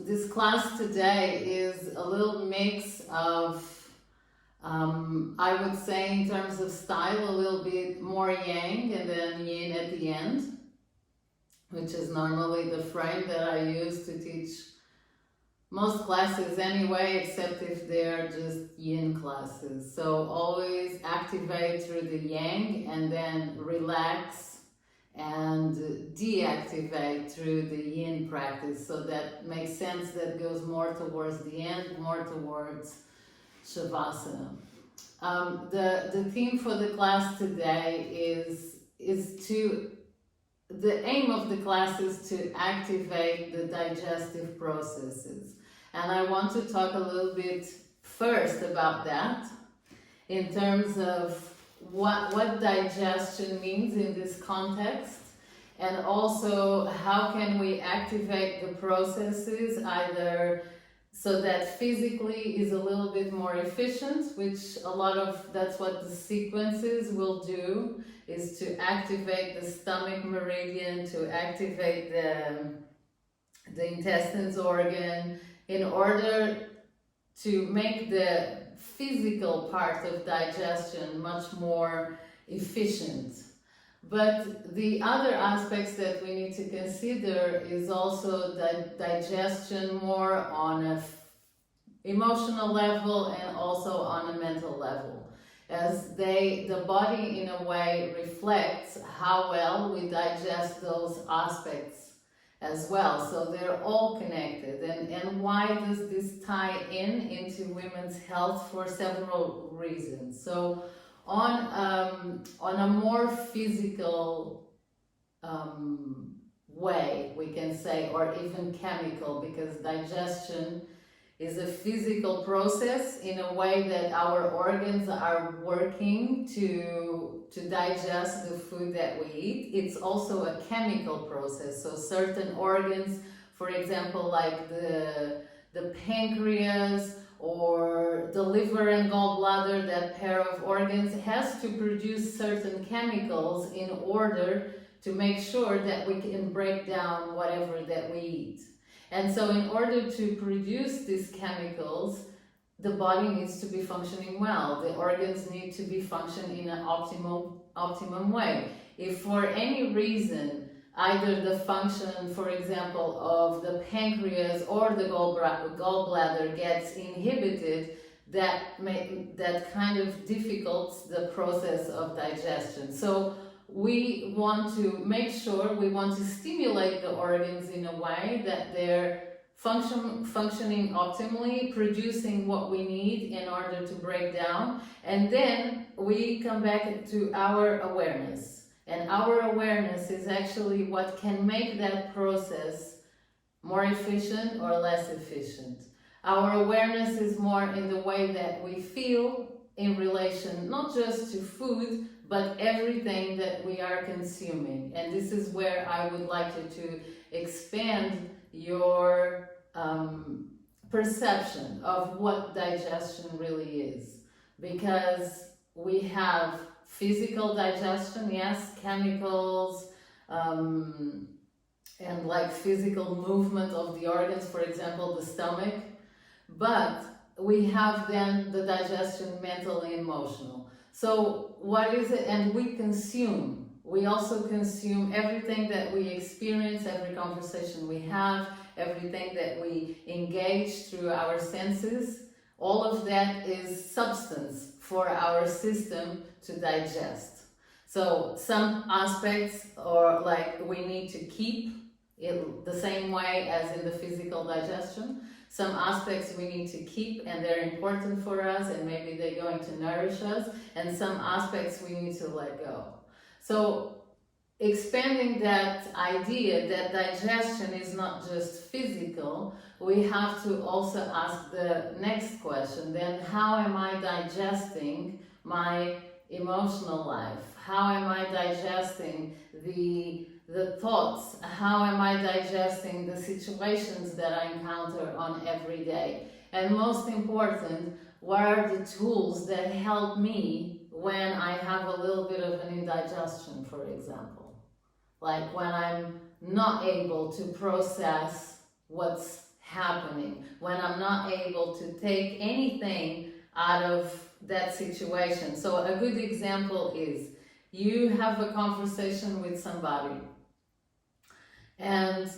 this class today is a little mix of, I would say in terms of style, a little bit more yang and then yin at the end, which is normally the frame that I use to teach most classes anyway, except if they're just yin classes. So always activate through the yang and then relax and deactivate through the yin practice. So that makes sense, that goes more towards the end, more towards Shavasana. The theme for the class today is to, the aim of the class is to activate the digestive processes. And I want to talk a little bit first about that in terms of what digestion means in this context, and also how can we activate the processes either so that physically is a little bit more efficient, which that's what the sequences will do, is to activate the stomach meridian, to activate the intestines organ, in order to make the physical part of digestion much more efficient. But the other aspects that we need to consider is also digestion more on a emotional level and also on a mental level, as the body in a way reflects how well we digest those aspects as well. So they're all connected. And why does this tie into women's health? For several reasons. So on a more physical way, we can say, or even chemical, because digestion is a physical process in a way that our organs are working to digest the food that we eat. It's also a chemical process. So certain organs, for example, like the pancreas or the liver and gallbladder, that pair of organs has to produce certain chemicals in order to make sure that we can break down whatever that we eat. And so in order to produce these chemicals, the body needs to be functioning well. The organs need to be functioning in an optimum way. If for any reason, either the function, for example, of the pancreas or the gallbladder gets inhibited, that kind of difficults the process of digestion. So we want to make sure, we want to stimulate the organs in a way that they're functioning optimally, producing what we need in order to break down. And then we come back to our awareness. And our awareness is actually what can make that process more efficient or less efficient. Our awareness is more in the way that we feel in relation not just to food, but everything that we are consuming. And this is where I would like you to expand your perception of what digestion really is. Because we have physical digestion, yes, chemicals, and like physical movement of the organs, for example, the stomach. But we have then the digestion, mental and emotional. So what is it? And we consume. We also consume everything that we experience, every conversation we have, everything that we engage through our senses. All of that is substance for our system to digest. So some aspects, or like we need to keep it the same way as in the physical digestion. Some aspects we need to keep and they're important for us and maybe they're going to nourish us, and some aspects we need to let go. So expanding that idea that digestion is not just physical, we have to also ask the next question, then how am I digesting my emotional life? How am I digesting the thoughts? How am I digesting the situations that I encounter on every day? And most important, what are the tools that help me when I have a little bit of an indigestion, for example? Like when I'm not able to process what's happening, when I'm not able to take anything out of that situation. So a good example is you have a conversation with somebody, and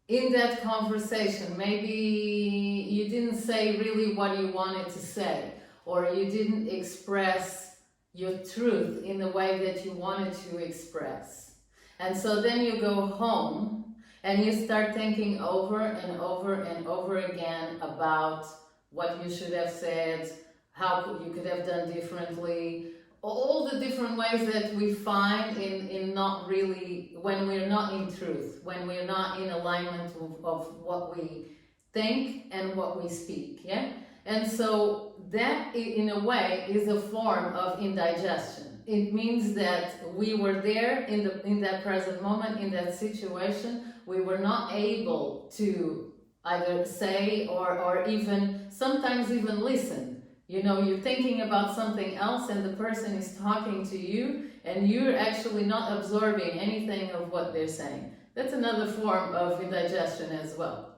in that conversation, maybe you didn't say really what you wanted to say, or you didn't express your truth in the way that you wanted to express. And so then you go home and you start thinking over and over and over again about what you should have said, how you could have done differently, all the different ways that we find in not really, when we're not in truth, when we're not in alignment of what we think and what we speak, yeah? And so that, in a way, is a form of indigestion. It means that we were there in that present moment, in that situation, we were not able to either say or even, sometimes even listen. You know, you're thinking about something else and the person is talking to you and you're actually not absorbing anything of what they're saying. That's another form of indigestion as well.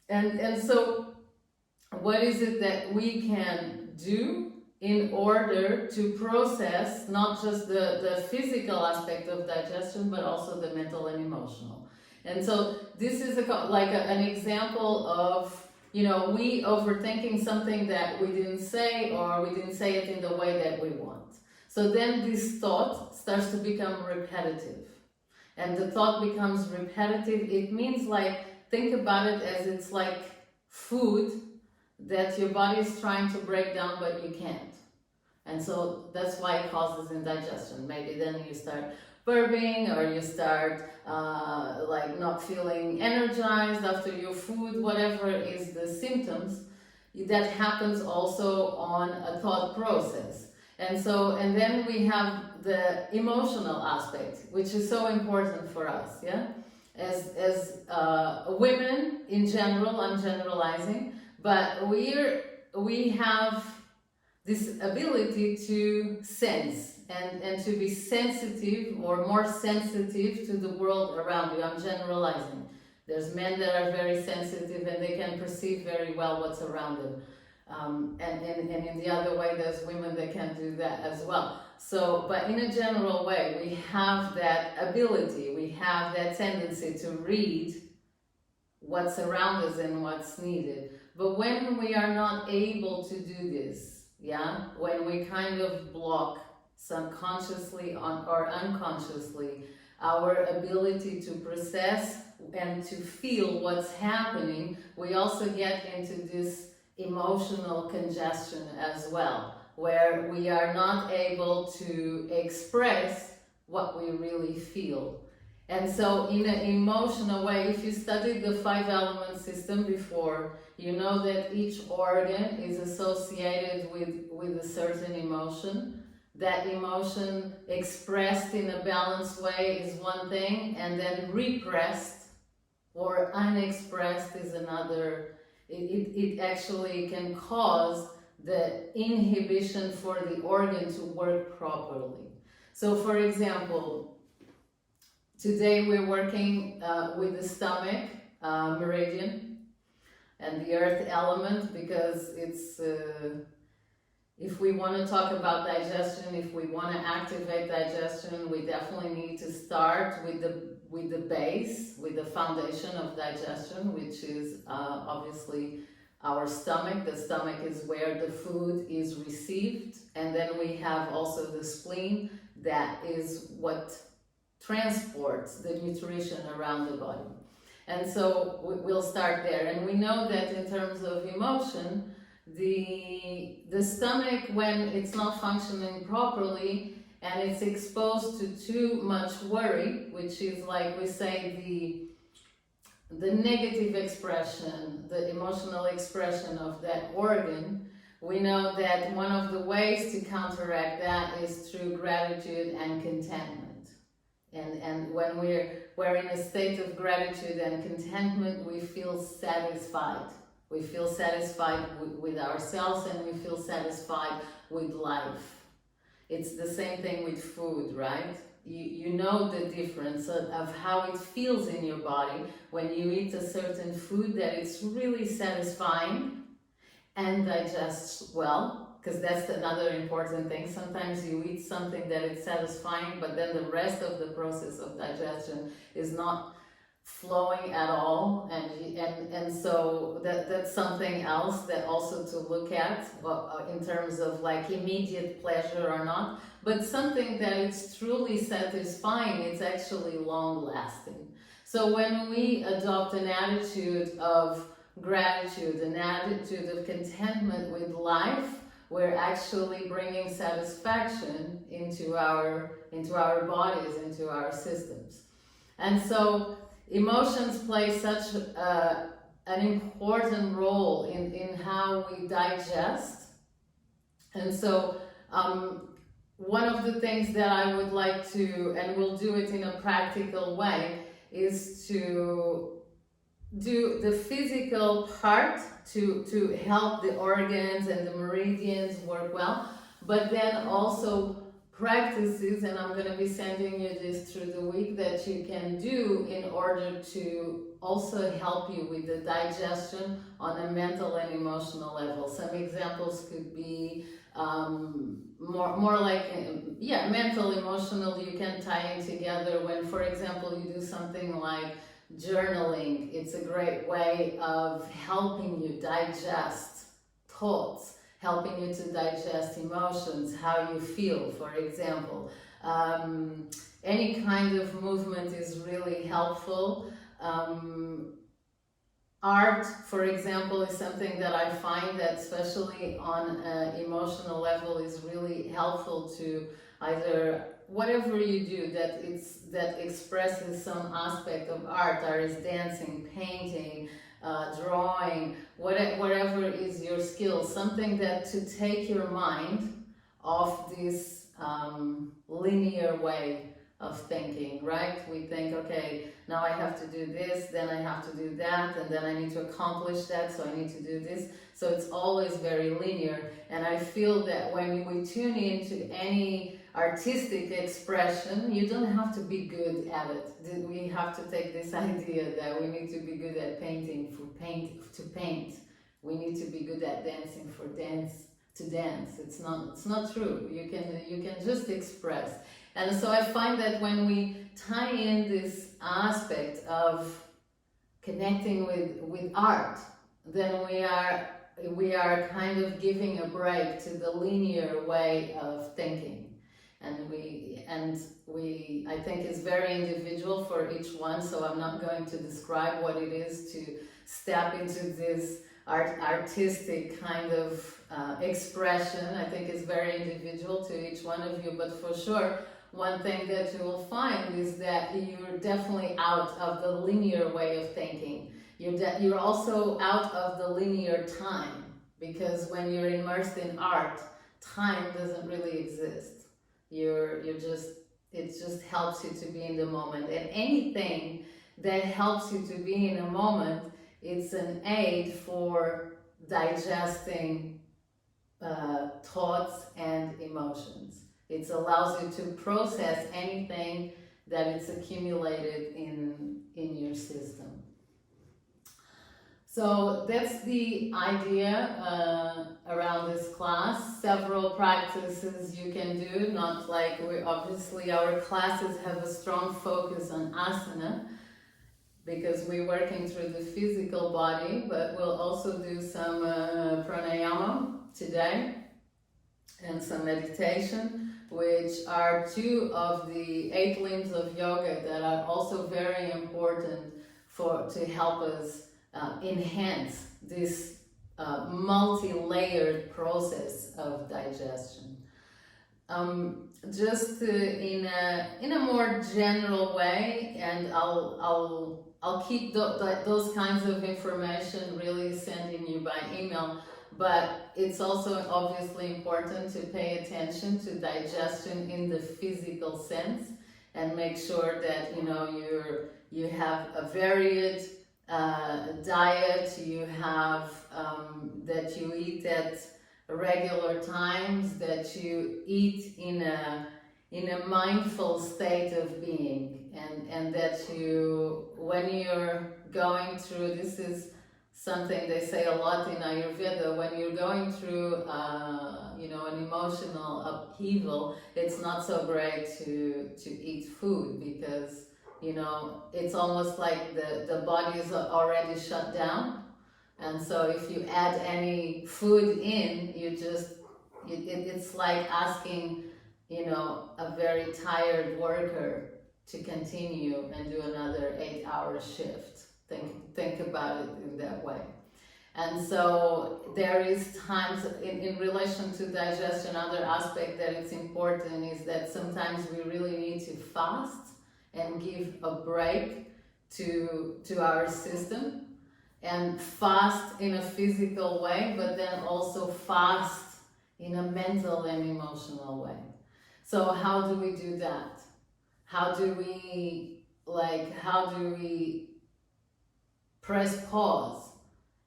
And so what is it that we can do in order to process not just the physical aspect of digestion, but also the mental and emotional? And so this is an example of, you know, we overthinking something that we didn't say, or we didn't say it in the way that we want. So then this thought starts to become repetitive. And the thought becomes repetitive. It means, like, think about it as it's like food that your body is trying to break down, but you can't. And so that's why it causes indigestion. Maybe then you start burping, or you start like not feeling energized after your food, whatever is the symptoms. That happens also on a thought process. And then we have the emotional aspect, which is so important for us, yeah? As women in general, I'm generalizing, but we have this ability to sense and to be sensitive, or more sensitive to the world around you. I'm generalizing. There's men that are very sensitive and they can perceive very well what's around them. And in the other way, there's women that can do that as well. So, but in a general way, we have that ability, we have that tendency to read what's around us and what's needed. But when we are not able to do this, yeah, when we kind of block subconsciously or unconsciously our ability to process and to feel what's happening, we also get into this emotional congestion as well, where we are not able to express what we really feel. And so in an emotional way, if you studied the 5-element system before, you know that each organ is associated with a certain emotion. That emotion expressed in a balanced way is one thing, and then repressed or unexpressed is another. It actually can cause the inhibition for the organ to work properly. So for example, today we're working with the stomach meridian and the earth element, because it's if we want to talk about digestion, if we want to activate digestion, we definitely need to start with the base, with the foundation of digestion, which is obviously our stomach. The stomach is where the food is received, and then we have also the spleen, that is what transports the nutrition around the body. And so we'll start there. And we know that in terms of emotion, the stomach, when it's not functioning properly and it's exposed to too much worry, which is, like we say, the negative expression, the emotional expression of that organ, we know that one of the ways to counteract that is through gratitude and contentment. And when we're in a state of gratitude and contentment, we feel satisfied. We feel satisfied with ourselves, and we feel satisfied with life. It's the same thing with food, right? you know the difference of how it feels in your body when you eat a certain food, that it's really satisfying and digests well, because that's another important thing. Sometimes you eat something that is satisfying, but then the rest of the process of digestion is not flowing at all, and so that's something else that also to look at, in terms of like immediate pleasure or not, but something that is truly satisfying, it's actually long lasting. So when we adopt an attitude of gratitude, an attitude of contentment with life, we're actually bringing satisfaction into our bodies, into our systems. And so emotions play such an important role in how we digest. And so one of the things that I would like to, and we'll do it in a practical way, is to do the physical part to help the organs and the meridians work well, but then also practices, and I'm going to be sending you this through the week, that you can do in order to also help you with the digestion on a mental and emotional level. Some examples could be more like, mental, emotional, you can tie in together when, for example, you do something like journaling. It's a great way of helping you digest thoughts, helping you to digest emotions, how you feel, for example. Any kind of movement is really helpful. Art, for example, is something that I find that, especially on an emotional level, is really helpful to either whatever you do that expresses some aspect of art, or is dancing, painting, drawing, whatever is your skill, something that to take your mind off this linear way of thinking, right? We think, okay, now I have to do this, then I have to do that, and then I need to accomplish that, so I need to do this. So it's always very linear, and I feel that when we tune into any artistic expression, you don't have to be good at it. We have to take this idea that we need to be good at painting to paint. We need to be good at dancing to dance. It's not true. You can just express. And so I find that when we tie in this aspect of connecting with art, then we are kind of giving a break to the linear way of thinking. And we I think it's very individual for each one, so I'm not going to describe what it is to step into this artistic kind of expression. I think it's very individual to each one of you, but for sure, one thing that you will find is that you're definitely out of the linear way of thinking. You're also out of the linear time, because when you're immersed in art, time doesn't really exist. It just helps you to be in the moment, and anything that helps you to be in a moment, it's an aid for digesting thoughts and emotions. It allows you to process anything that it's accumulated in your system. So that's the idea around this class. Several practices you can do, not like obviously our classes have a strong focus on asana, because we're working through the physical body, but we'll also do some pranayama today and some meditation, which are two of the 8 limbs of yoga that are also very important to help us enhance this multi-layered process of digestion. Just in a more general way, and I'll keep those kinds of information really sending you by email, but it's also obviously important to pay attention to digestion in the physical sense, and make sure that you have a varied diet, you have that you eat at regular times, that you eat in in a mindful state of being, and that you, when you're going through, this is something they say a lot in Ayurveda, when you're going through an emotional upheaval, it's not so great to eat food, because it's almost like the body is already shut down. And so if you add any food in, it's like asking a very tired worker to continue and do another 8-hour shift. Think about it in that way. And so there is times in relation to digestion, another aspect that it's important is that sometimes we really need to fast and give a break to our system, and fast in a physical way, but then also fast in a mental and emotional way. So how do we do that? How do we press pause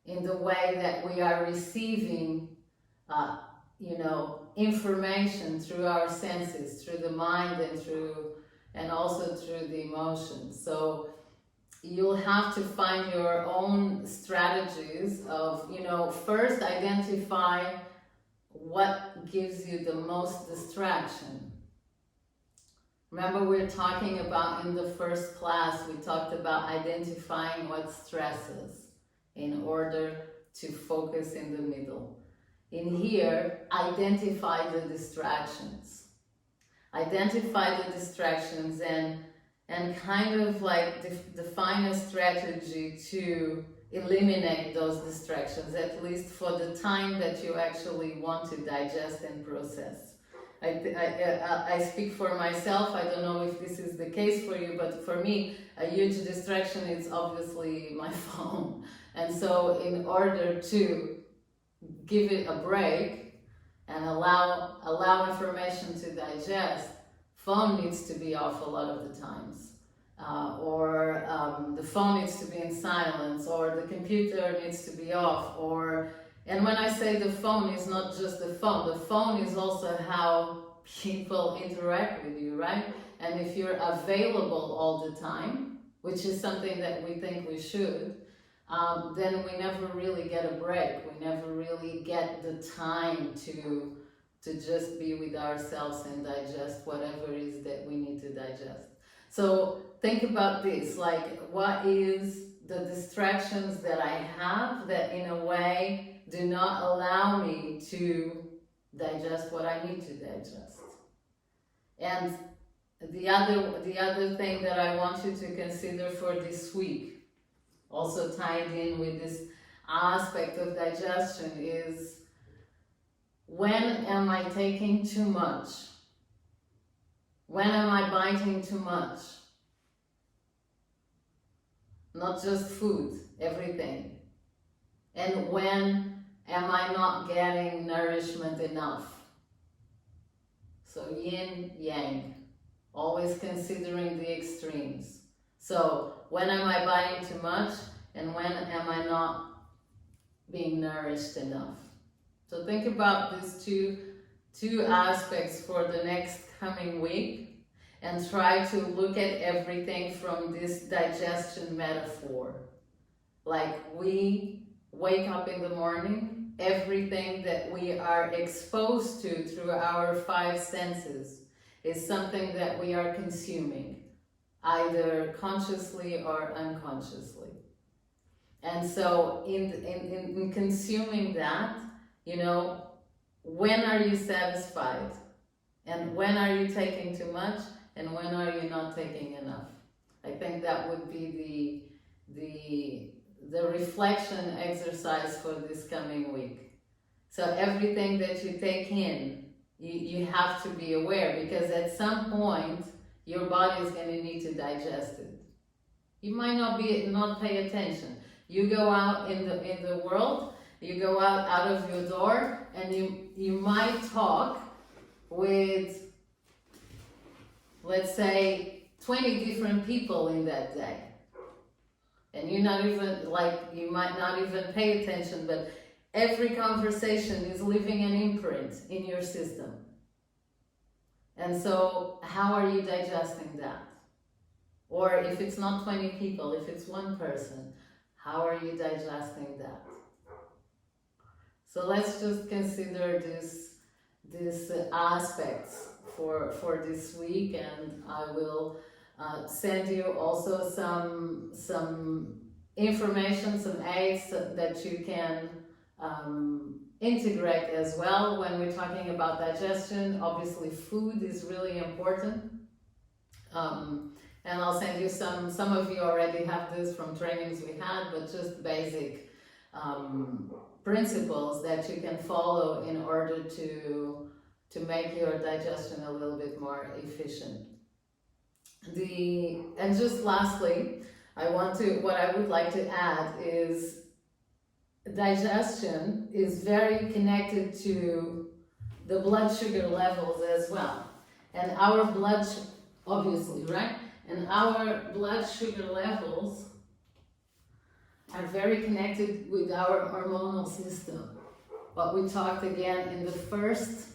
in the way that we are receiving information through our senses, through the mind, and also through the emotions? So you'll have to find your own strategies of, first identify what gives you the most distraction. Remember, we're talking about in the first class, we talked about identifying what stresses in order to focus in the middle. In here, identify the distractions. Identify the distractions and kind of like define a strategy to eliminate those distractions, at least for the time that you actually want to digest and process. I speak for myself. I don't know if this is the case for you, but for me, a huge distraction is obviously my phone. And so in order to give it a break and allow information to digest, phone needs to be off a lot of the times. Or the phone needs to be in silence, or the computer needs to be off, and when I say the phone, it's not just the phone is also how people interact with you, right? And if you're available all the time, which is something that we think we should, then we never really get a break. We never really get the time to just be with ourselves and digest whatever it is that we need to digest. So think about this, like, what is the distractions that I have that in a way do not allow me to digest what I need to digest? And the other thing that I want you to consider for this week, also tied in with this aspect of digestion, is, when am I taking too much? When am I biting too much? Not just food, everything. And when am I not getting nourishment enough? So yin, yang, always considering the extremes. So when am I biting too much, and when am I not being nourished enough? So think about these two aspects for the next coming week, and try to look at everything from this digestion metaphor. Like, we wake up in the morning, everything that we are exposed to through our 5 senses is something that we are consuming, either consciously or unconsciously. And so in consuming that, when are you satisfied? And when are you taking too much? And when are you not taking enough? I think that would be the reflection exercise for this coming week. So everything that you take in, you have to be aware, because at some point your body is going to need to digest it. You might not pay attention. You go out in the world, you go out of your door, and you might talk with, let's say, 20 different people in that day. And you might not even pay attention, but every conversation is leaving an imprint in your system. And so how are you digesting that? Or if it's not 20 people, if it's one person, how are you digesting that? So let's just consider these aspects for this week, and I will send you also some information, some aids that you can integrate as well when we're talking about digestion. Obviously, food is really important. And I'll send you some of you already have this from trainings we had, but just basic principles that you can follow in order to make your digestion a little bit more efficient. And just lastly, what I would like to add is digestion is very connected to the blood sugar levels as well. And our obviously, right? And our blood sugar levels are very connected with our hormonal system. What we talked again in the first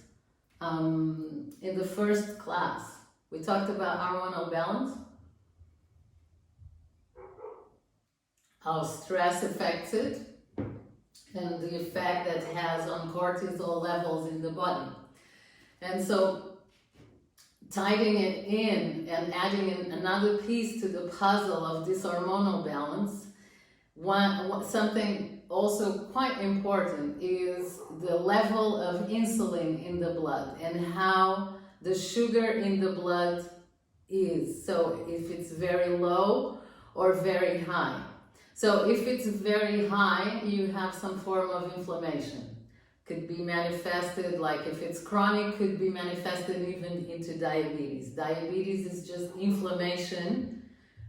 class, we talked about hormonal balance, how stress affects it, and the effect that it has on cortisol levels in the body. And so tying it in and adding in another piece to the puzzle of this hormonal balance, something also quite important is the level of insulin in the blood and how the sugar in the blood is. So if it's very low or very high. So if it's very high, you have some form of inflammation. Could be manifested, like if it's chronic, could be manifested even into diabetes. Diabetes is just inflammation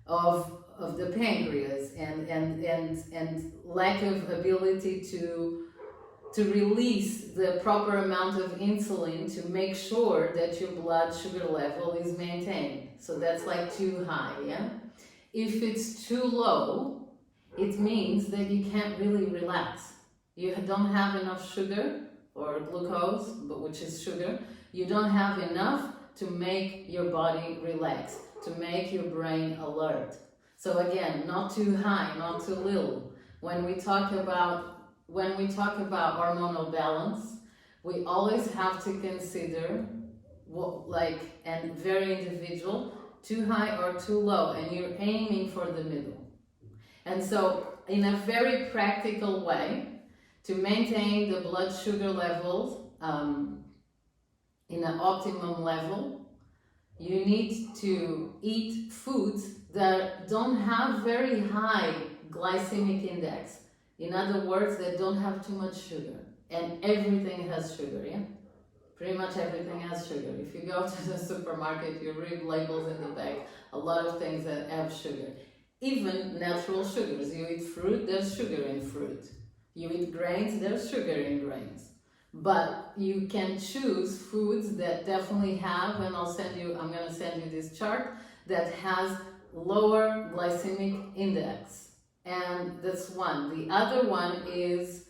of the pancreas and lack of ability to release the proper amount of insulin to make sure that your blood sugar level is maintained. So that's like too high, yeah? If it's too low, it means that you can't really relax. You don't have enough sugar or glucose, which is sugar. You don't have enough to make your body relax, to make your brain alert. So again, not too high, not too little. When we talk about hormonal balance, we always have to consider and very individual, too high or too low, and you're aiming for the middle. And so in a very practical way, to maintain the blood sugar levels in an optimum level, you need to eat foods that don't have very high glycemic index. In other words, that don't have too much sugar. And everything has sugar, yeah? Pretty much everything has sugar. If you go to the supermarket, you read labels in the back, a lot of things that have sugar. Even natural sugars. You eat fruit, there's sugar in fruit. You eat grains, there's sugar in grains. But you can choose foods that definitely have, and I'm going to send you this chart, that has lower glycemic index. And that's one. The other one is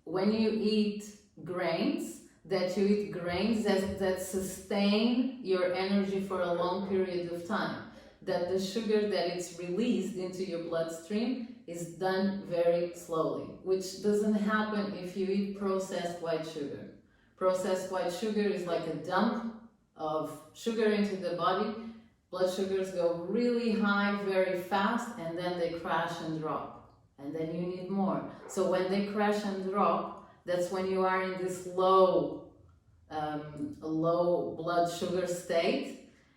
when you eat grains, that sustain your energy for a long period of time. That the sugar that it's released into your bloodstream is done very slowly, which doesn't happen if you eat processed white sugar. Processed white sugar is like a dump of sugar into the body. Blood sugars go really high very fast, and then they crash and drop, and then you need more. So when they crash and drop, that's when you are in this low blood sugar state.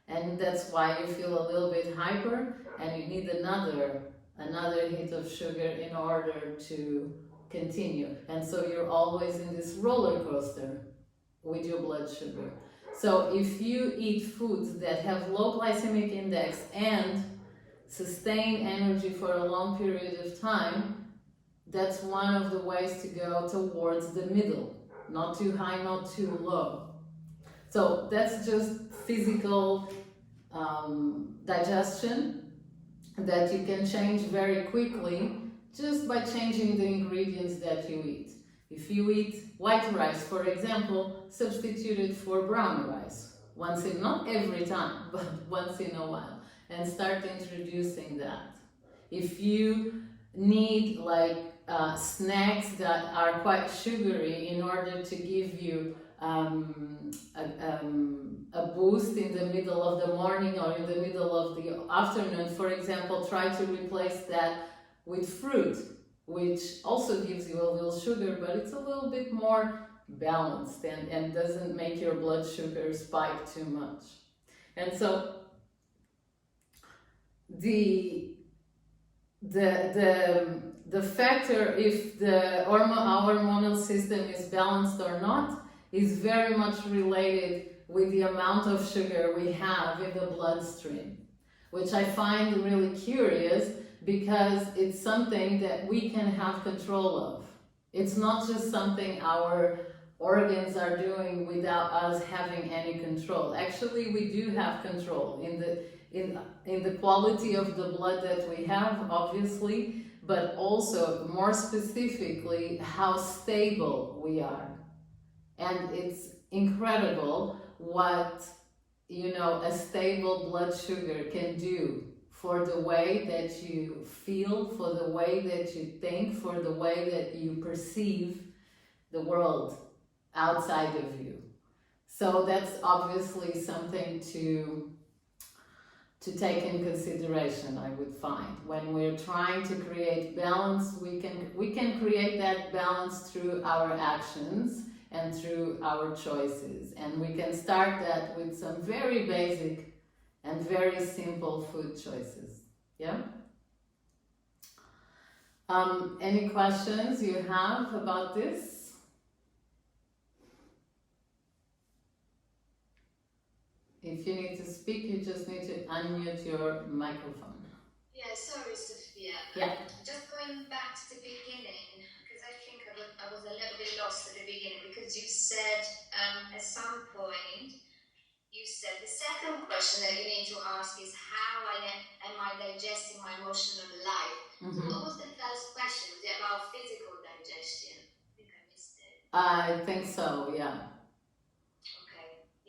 And that's why you feel a little bit hyper, and you need another hit of sugar in order to continue. And so you're always in this roller coaster with your blood sugar. So if you eat foods that have low glycemic index and sustain energy for a long period of time, that's one of the ways to go towards the middle. Not too high, not too low. So that's just physical digestion that you can change very quickly just by changing the ingredients that you eat. If you eat white rice, for example, substitute it for brown rice. Not every time, but once in a while. And start introducing that. If you need snacks that are quite sugary in order to give you a boost in the middle of the morning or in the middle of the afternoon, for example, try to replace that with fruit, which also gives you a little sugar, but it's a little bit more balanced and doesn't make your blood sugar spike too much. And so the factor if our hormonal system is balanced or not is very much related with the amount of sugar we have in the bloodstream, which I find really curious because it's something that we can have control of. It's not just something our organs are doing without us having any control. Actually, we do have control in the quality of the blood that we have, obviously, but also more specifically how stable we are. And it's incredible what a stable blood sugar can do for the way that you feel, for the way that you think, for the way that you perceive the world outside of you. So that's obviously something to take in consideration, I would find. When we're trying to create balance, we can create that balance through our actions and through our choices. And we can start that with some very basic and very simple food choices. Yeah? Any questions you have about this? If you need to speak, you just need to unmute your microphone. Yeah, sorry, Sophia. Yeah. Just going back to the beginning, because I think I was a little bit lost at the beginning, because you said at some point, you said the second question that you need to ask is how am I digesting my emotional life? Mm-hmm. So what was the first question? Was it about physical digestion? I think I missed it. I think so, yeah.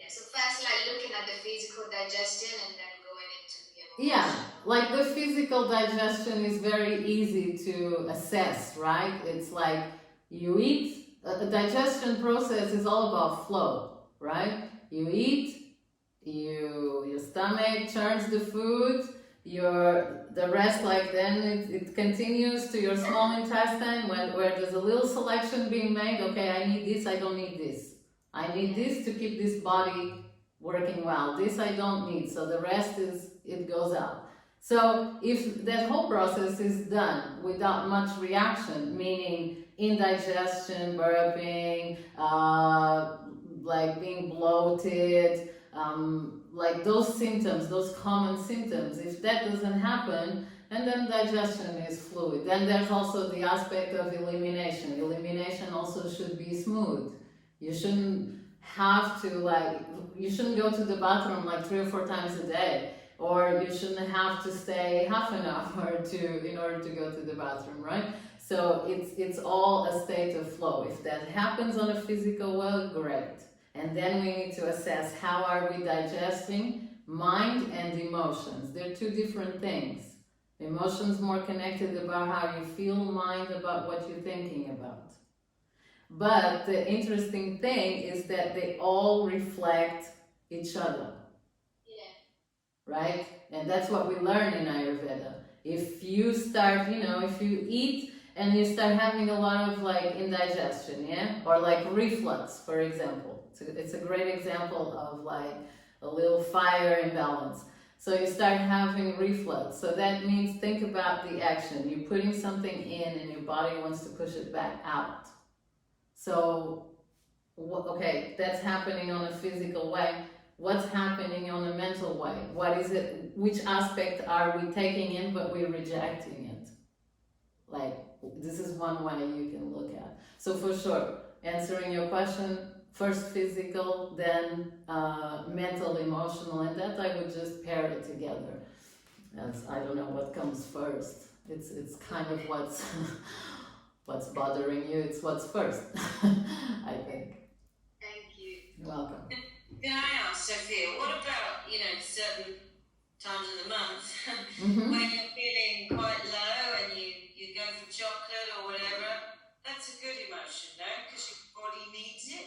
So first, looking at the physical digestion and then going into the emotional. Yeah, the physical digestion is very easy to assess, right? It's like you eat, the digestion process is all about flow, right? You eat, your stomach churns the food, the rest, then it continues to your small intestine where there's a little selection being made. Okay, I need this, I don't need this. I need this to keep this body working well. This I don't need, so the rest it goes out. So if that whole process is done without much reaction, meaning indigestion, burping, being bloated, those symptoms, those common symptoms, if that doesn't happen, and then digestion is fluid. Then there's also the aspect of elimination. Elimination also should be smooth. You shouldn't have to you shouldn't go to the bathroom 3 or 4 times a day, or you shouldn't have to stay half an hour in order to go to the bathroom, right? So it's all a state of flow. If that happens on a physical level, great. And then we need to assess how are we digesting mind and emotions. They're two different things. Emotions more connected about how you feel, mind about what you're thinking about. But the interesting thing is that they all reflect each other. Yeah. Right? And that's what we learn in Ayurveda. If you start, if you eat and you start having a lot of indigestion, yeah? Or reflux, for example. It's a great example of a little fire imbalance. So you start having reflux. So that means think about the action. You're putting something in and your body wants to push it back out. So, okay, that's happening on a physical way. What's happening on a mental way? What is it? Which aspect are we taking in but we're rejecting it? This is one way you can look at. So for sure, answering your question, first physical, then mental, emotional, and that I would just pair it together. I don't know what comes first. It's kind of what's bothering you, it's what's first. I think. Thank you. You're welcome. Can I ask, Sophia, what about, certain times of the month Mm-hmm. when you're feeling quite low and you go for chocolate or whatever? That's a good emotion, no? Because your body needs it.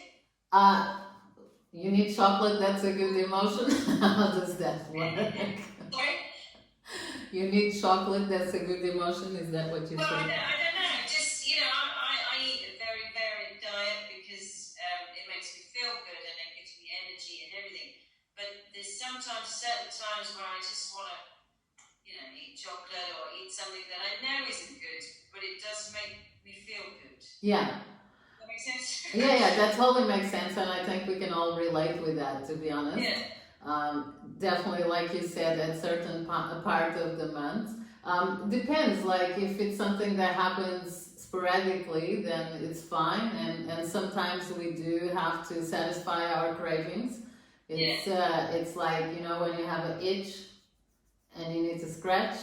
You need chocolate, that's a good emotion? How does that work? Sorry? You need chocolate, that's a good emotion? Is that what you Well, I think? don't know. Just, I eat a very varied diet because it makes me feel good and it gives me energy and everything. But there's sometimes certain times where I just want to, eat chocolate or eat something that I know isn't good, but it does make me feel good. Yeah. Does that make sense? Yeah, that totally makes sense, and I think we can all relate with that, to be honest. Yeah. Definitely, like you said, at certain part of the month. Depends, like if it's something that happens sporadically, then it's fine, and sometimes we do have to satisfy our cravings. It's like, when you have an itch and you need to scratch,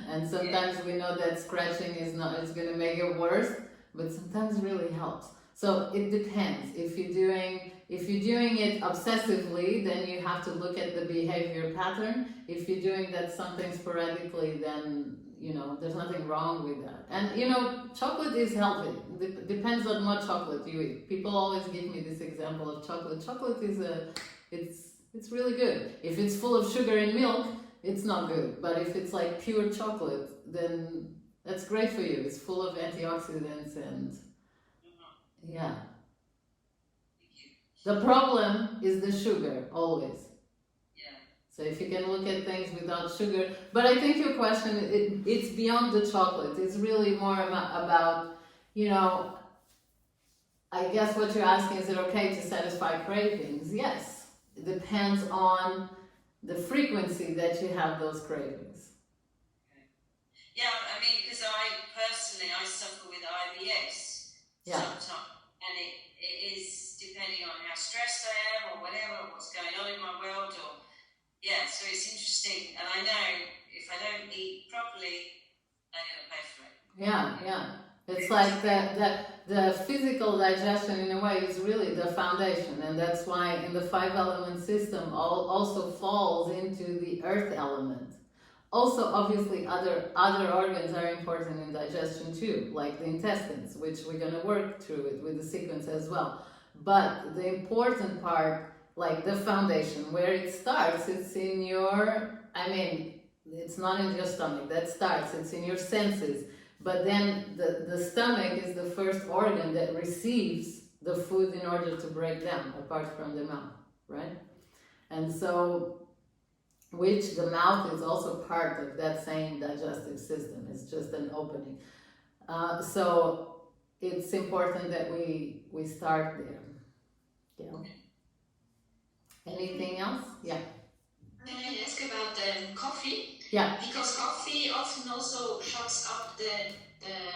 and sometimes we know that scratching is going to make it worse, but sometimes it really helps. So it depends. If you're doing it obsessively, then you have to look at the behavior pattern. If you're doing that something sporadically, then there's nothing wrong with that. And chocolate is healthy. Depends on what chocolate you eat. People always give me this example of chocolate. Chocolate is it's really good. If it's full of sugar and milk, it's not good. But if it's like pure chocolate, then that's great for you. It's full of antioxidants and yeah. The problem is the sugar, always. Yeah. So if you can look at things without sugar, but I think your question, it's beyond the chocolate. It's really more about, I guess what you're asking, is it okay to satisfy cravings? Yes. It depends on the frequency that you have those cravings. Okay. Yeah, I mean, because I suffer with IBS sometimes, and it is depending on how stressed I am or whatever, or what's going on in my world, so it's interesting, and I know if I don't eat properly, I'm going to pay for it. Yeah. It's like the physical digestion, in a way, is really the foundation, and that's why in the 5-element system also falls into the earth element. Also, obviously, other organs are important in digestion too, like the intestines, which we're going to work through it with the sequence as well. But the important part, like the foundation, where it starts, it's in it's not in your stomach, that starts, it's in your senses. But then the stomach is the first organ that receives the food in order to break down, apart from the mouth, right? And so, which the mouth is also part of that same digestive system. It's just an opening. So it's important that we start there. Yeah. Anything else? Yeah. Can I ask about coffee? Yeah. Because coffee often also shuts up the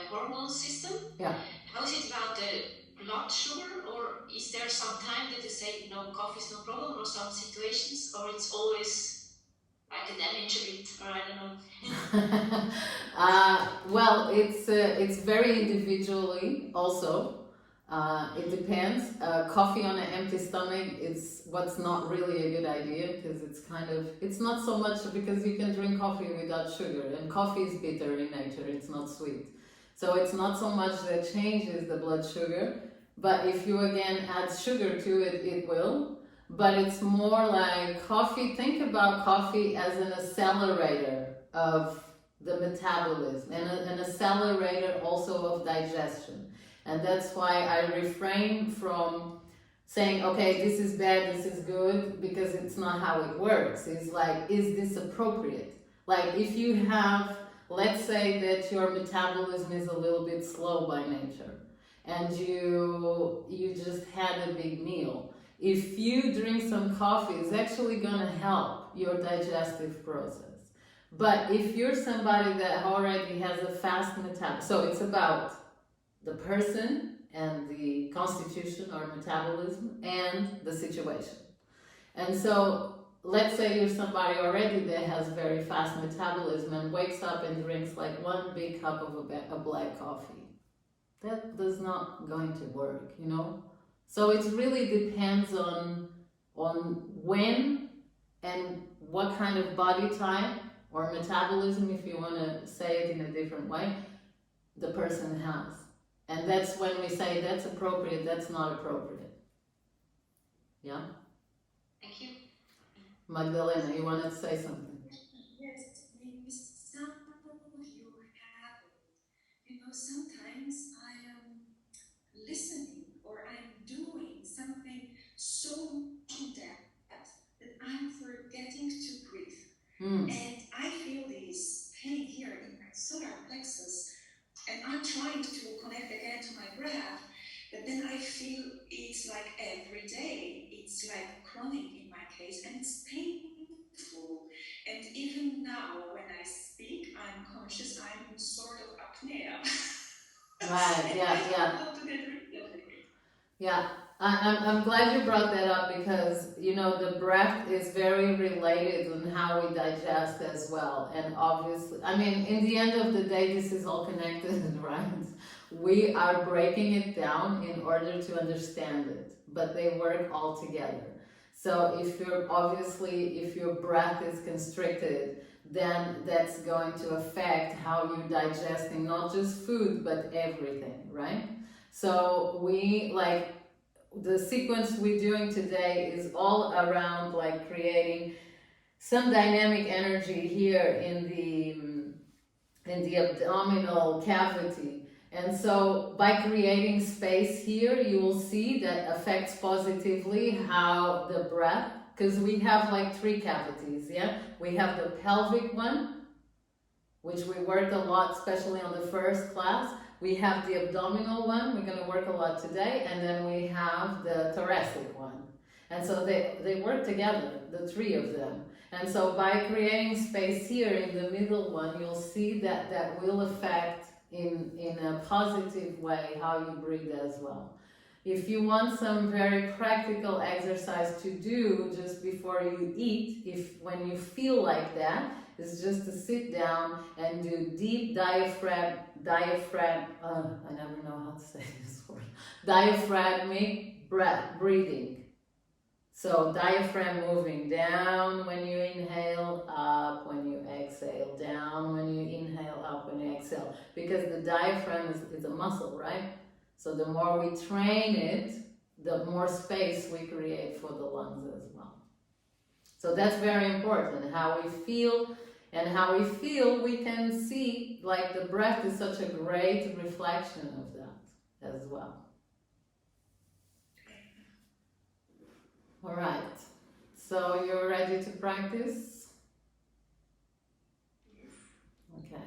hormone system. Yeah. How is it about the blood sugar, or is there some time that you say no, coffee is no problem, or some situations, or it's always like a damage a bit, or I don't know. Well, it's very individually also. It depends. Coffee on an empty stomach is what's not really a good idea, because it's not so much because you can drink coffee without sugar, and coffee is bitter in nature, it's not sweet. So it's not so much that changes the blood sugar, but if you again add sugar to it, it will. But it's more like coffee. Think about coffee as an accelerator of the metabolism and an accelerator also of digestion. And that's why I refrain from saying, okay, this is bad, this is good, because it's not how it works. It's like, is this appropriate? Like if you have, let's say that your metabolism is a little bit slow by nature, and you just had a big meal. If you drink some coffee, it's actually going to help your digestive process. But if you're somebody that already has a fast metabolism, so it's about the person and the constitution or metabolism and the situation. And so let's say you're somebody already that has very fast metabolism and wakes up and drinks like one big cup of a black coffee. that does not going to work, you know. So it really depends on when and what kind of body type or metabolism, if you want to say it in a different way, the person has. And that's when we say that's appropriate, that's not appropriate. Yeah? Thank you. Magdalena, you wanted to say something? Yes, maybe some you have. You know, sometimes I am listening or I'm doing something so much in depth that I'm forgetting to breathe. And I feel this pain here in my solar plexus, and I'm trying to connect again to my breath, but then I feel it's like every day, it's like chronic in my case, and it's painful. And even now, when I speak, I'm conscious I'm in sort of apnea. Right, yeah. How to get rid of it? Yeah, I'm glad you brought that up because, you know, the breath is very related on how we digest as well. And obviously, I mean, in the end of the day, this is all connected, right? We are breaking it down in order to understand it, but they work all together. So if if your breath is constricted, then that's going to affect how you're digesting not just food, but everything, right? So we like the sequence we're doing today is all around like creating some dynamic energy here in the abdominal cavity. And so by creating space here, you will see that affects positively how the breath, because we have like three cavities, yeah? We have the pelvic one, which we worked a lot, especially on the first class. We have the abdominal one, we're going to work a lot today, and then we have the thoracic one. And so they work together, the three of them. And so by creating space here in the middle one, you'll see that that will affect in a positive way how you breathe as well. If you want some very practical exercise to do just before you eat, if when you feel like that, is just to sit down and do deep diaphragm, I never know how to say this word, diaphragmic breathing. So diaphragm moving down when you inhale, up when you exhale, down when you inhale, up when you exhale. Because the diaphragm is a muscle, right? So the more we train it, the more space we create for the lungs as well. So that's very important, how we feel. And how we feel, we can see, like the breath is such a great reflection of that as well. All right, so you're ready to practice? Okay.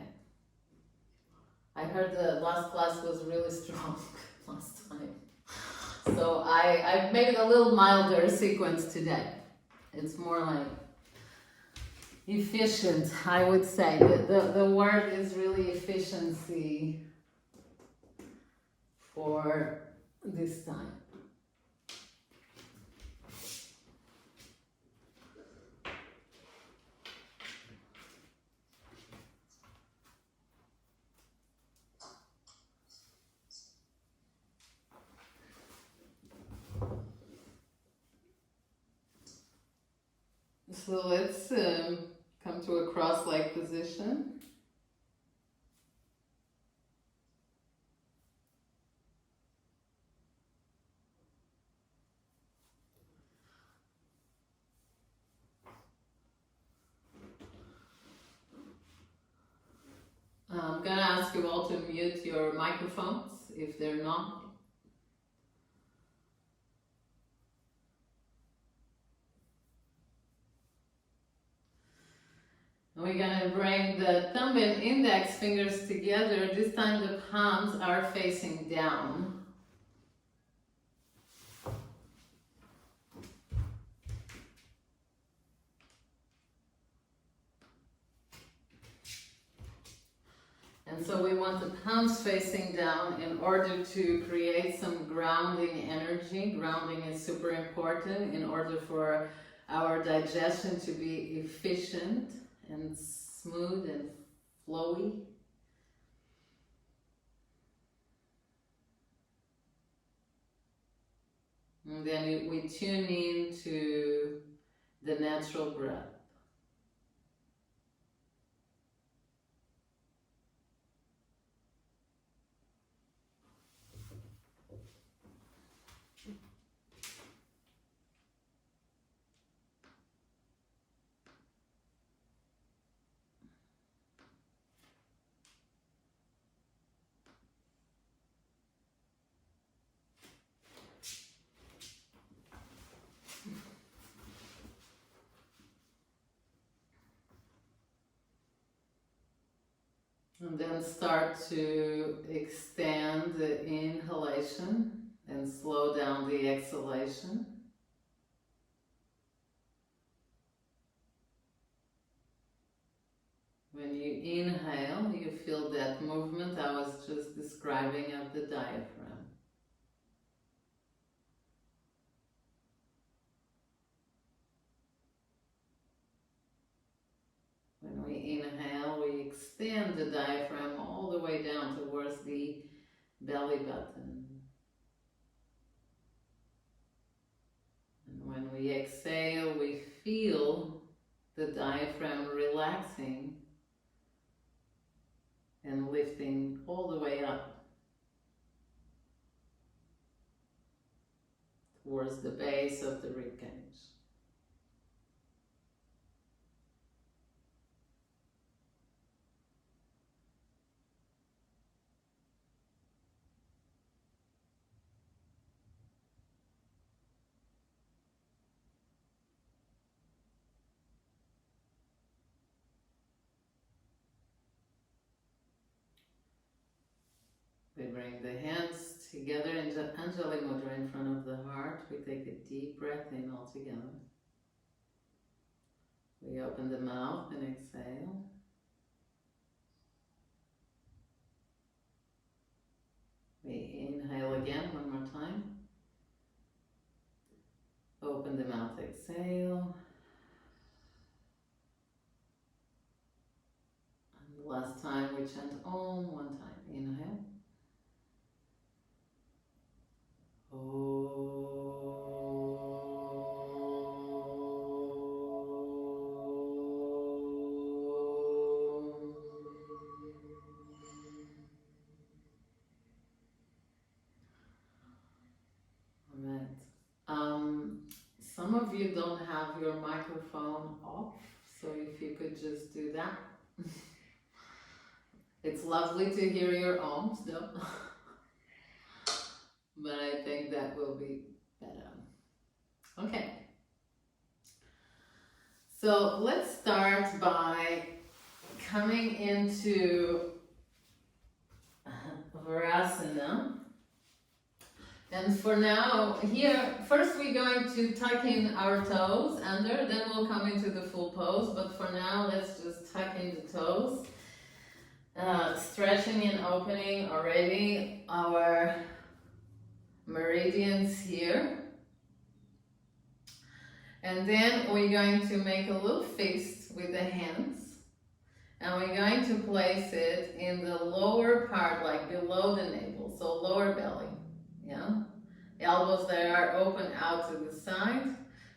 I heard the last class was really strong last time. So I made a little milder sequence today. It's more like efficient, I would say. The word is really efficiency for this time. So let's come to a cross-leg position. I'm gonna ask you all to mute your microphones if they're not. And we're gonna bring the thumb and index fingers together. This time the palms are facing down. And so we want the palms facing down in order to create some grounding energy. Grounding is super important in order for our digestion to be efficient and smooth and flowy. And then we tune in to the natural breath. And then start to extend the inhalation and slow down the exhalation. When you inhale, you feel that movement I was just describing of the diaphragm. When we inhale, we extend the diaphragm all the way down towards the belly button. And when we exhale, we feel the diaphragm relaxing and lifting all the way up towards the base of the ribcage. We bring the hands together in Anjali Mudra in front of the heart. We take a deep breath in all together. We open the mouth and exhale. We inhale again one more time. Open the mouth, exhale. And the last time we chant Om one time. Inhale. Some of you don't have your microphone off, so if you could just do that. It's lovely to hear your ohms though, but I think that will be better. Okay, so let's start by coming into Virasana. And for now, here, first we're going to tuck in our toes under, then we'll come into the full pose. But for now, let's just tuck in the toes. Stretching and opening already our meridians here. And then we're going to make a little fist with the hands. And we're going to place it in the lower part, like below the navel, so lower belly. Yeah, elbows there are open out to the side.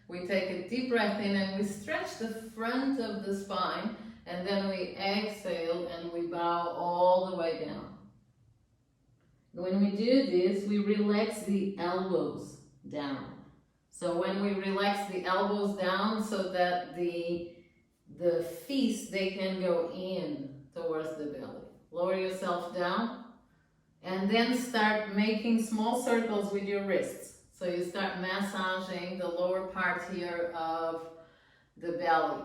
We take a deep breath in and we stretch the front of the spine, and then we exhale and we bow all the way down. When we do this, we relax the elbows down. So when we relax the elbows down so that the feet, they can go in towards the belly. Lower yourself down. And then start making small circles with your wrists. So you start massaging the lower part here of the belly.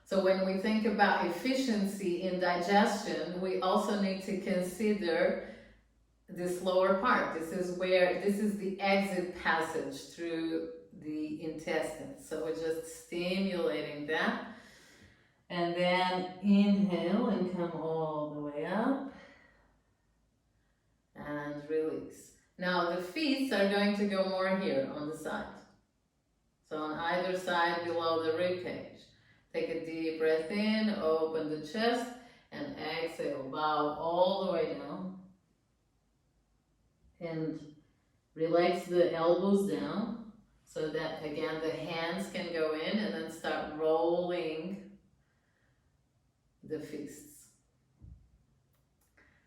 So when we think about efficiency in digestion, we also need to consider this lower part. This is the exit passage through the intestines. So we're just stimulating that. And then inhale and come all the way up. And release. Now the feet are going to go more here on the side. So on either side below the rib cage. Take a deep breath in, open the chest, and exhale. Bow all the way down. And Relax the elbows down so that again the hands can go in, and then start rolling the fists.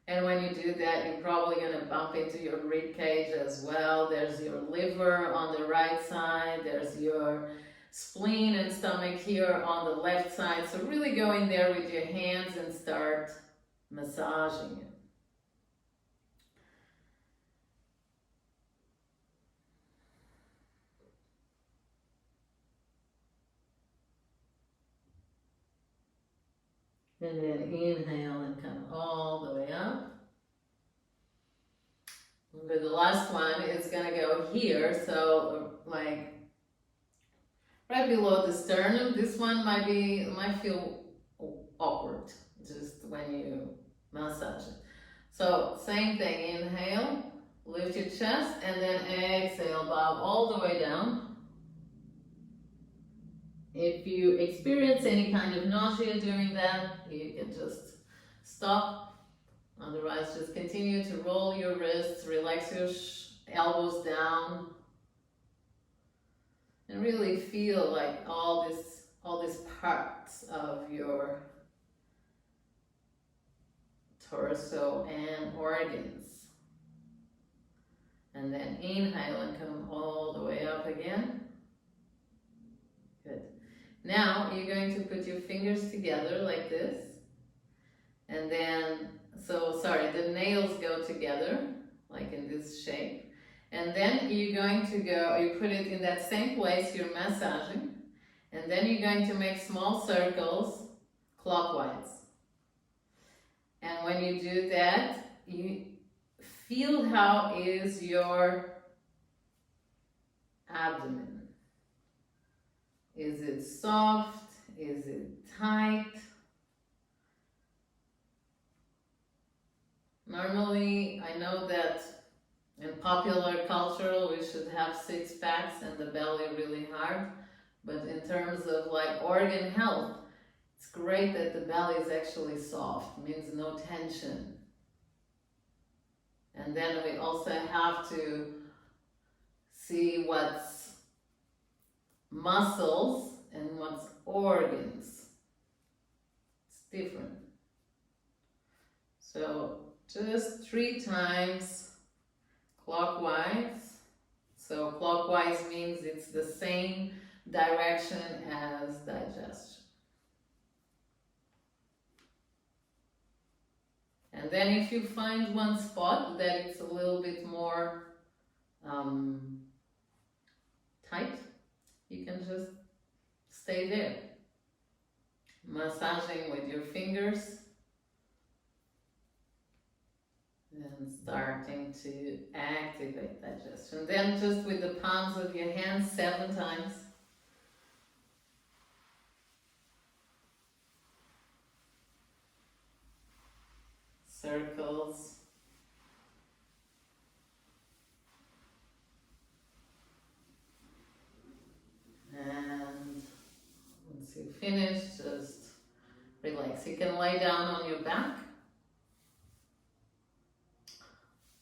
And when you do that, you're probably going to bump into your rib cage as well. There's your liver on the right side, there's your spleen and stomach here on the left side. So really go in there with your hands and start massaging it. And then inhale and come all the way up. But the last one is gonna go here, so like right below the sternum. This one might feel awkward just when you massage it. So same thing, inhale, lift your chest, and then exhale, bow all the way down. If you experience any kind of nausea during that, you can just stop. Otherwise, just continue to roll your wrists, relax your elbows down, and really feel like all these parts of your torso and organs. And then inhale and come all the way up again. Good. Now you're going to put your fingers together like this, and then, the nails go together like in this shape, and then you're going to go, you put it in that same place you're massaging, and then you're going to make small circles clockwise. And when you do that, you feel how is your abdomen. Is it soft? Is it tight? Normally, I know that in popular culture, we should have 6 packs and the belly really hard. But in terms of like organ health, it's great that the belly is actually soft, means no tension. And then we also have to see what's muscles and what's organs. It's different. So just 3 times clockwise. So clockwise means it's the same direction as digestion. And then if you find one spot that it's a little bit more tight, you can just stay there, massaging with your fingers and starting to activate digestion. Then just with the palms of your hands 7 times. Circles. And once you finish, just relax. You can lay down on your back.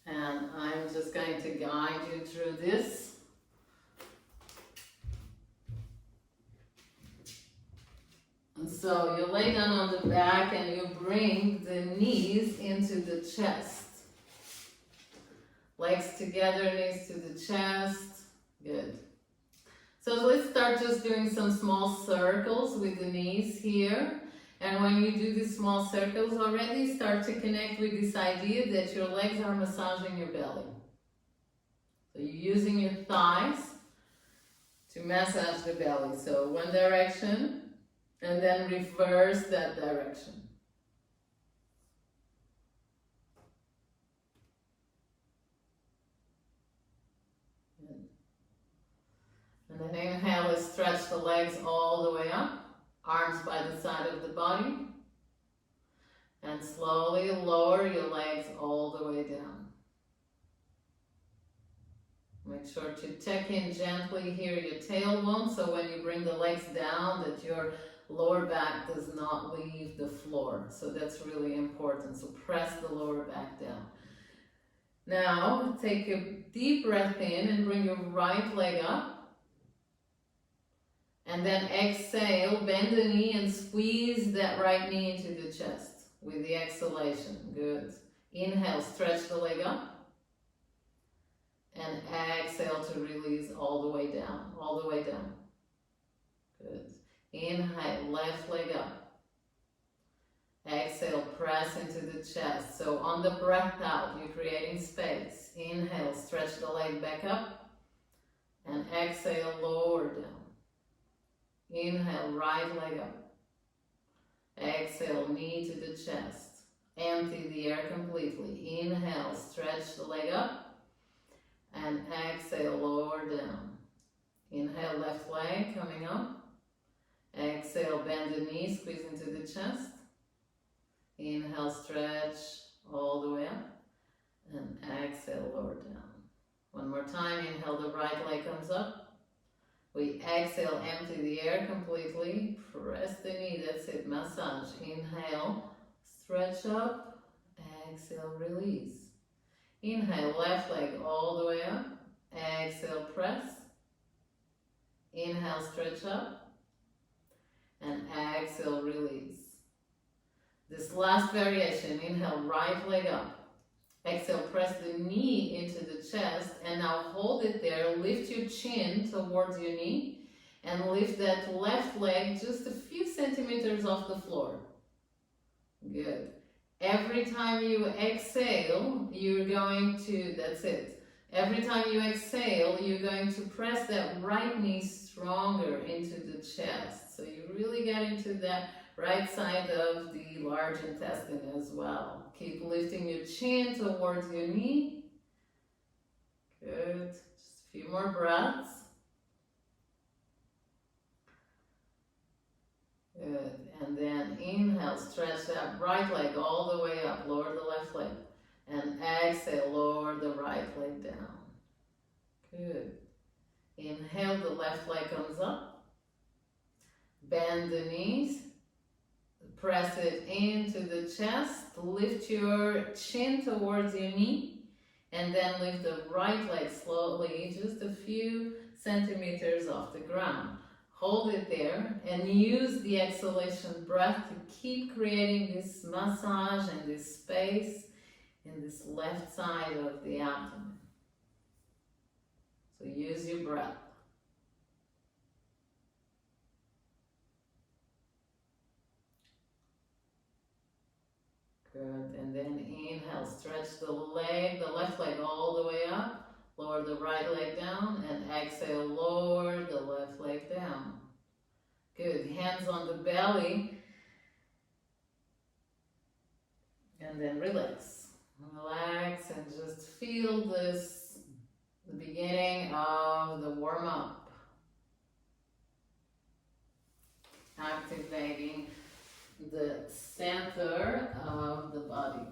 And I'm just going to guide you through this. And so you lay down on the back and you bring the knees into the chest. Legs together, knees to the chest. Good. So let's start just doing some small circles with the knees here. And when you do these small circles already, start to connect with this idea that your legs are massaging your belly. So you're using your thighs to massage the belly. So one direction, and then reverse that direction. Good. And then inhale, stretch the legs all the way up. Arms by the side of the body, and slowly lower your legs all the way down. Make sure to tuck in gently here your tailbone, so when you bring the legs down that your lower back does not leave the floor. So that's really important. So press the lower back down. Now take a deep breath in and bring your right leg up. And then exhale, bend the knee and squeeze that right knee into the chest with the exhalation. Good. Inhale, stretch the leg up. And exhale to release all the way down, all the way down. Good. Inhale, left leg up. Exhale, press into the chest. So on the breath out, you're creating space. Inhale, stretch the leg back up. And exhale, lower down. Inhale, right leg up. Exhale, knee to the chest. Empty the air completely. Inhale, stretch the leg up. And exhale, lower down. Inhale, left leg coming up. Exhale, bend the knee, squeeze into the chest. Inhale, stretch all the way up. And exhale, lower down. One more time, inhale, the right leg comes up. We exhale, empty the air completely. Press the knee, that's it, massage. Inhale, stretch up. Exhale, release. Inhale, left leg all the way up. Exhale, press. Inhale, stretch up. And exhale, release. This last variation, inhale, right leg up. Exhale, press the knee into the chest. And now hold it there. Lift your chin towards your knee. And lift that left leg just a few centimeters off the floor. Good. Every time you exhale, you're going to, that's it. Every time you exhale, you're going to press that right knee stronger into the chest. So you really get into that right side of the large intestine as well. Keep lifting your chin towards your knee. Good. Just a few more breaths. Good. And then inhale, stretch that right leg all the way up, lower the left leg. And exhale, lower the right leg down. Good. Inhale, the left leg comes up. Bend the knees. Press it into the chest. Lift your chin towards your knee. And then lift the right leg slowly, just a few centimeters off the ground. Hold it there and use the exhalation breath to keep creating this massage and this space in this left side of the abdomen. So use your breath. Good. And then inhale, stretch the leg, the left leg all the way up. Lower the right leg down and exhale, lower the left leg down. Good. Hands on the belly. And then relax. Relax and just feel this, the beginning of the warm-up. Activating the center of the body.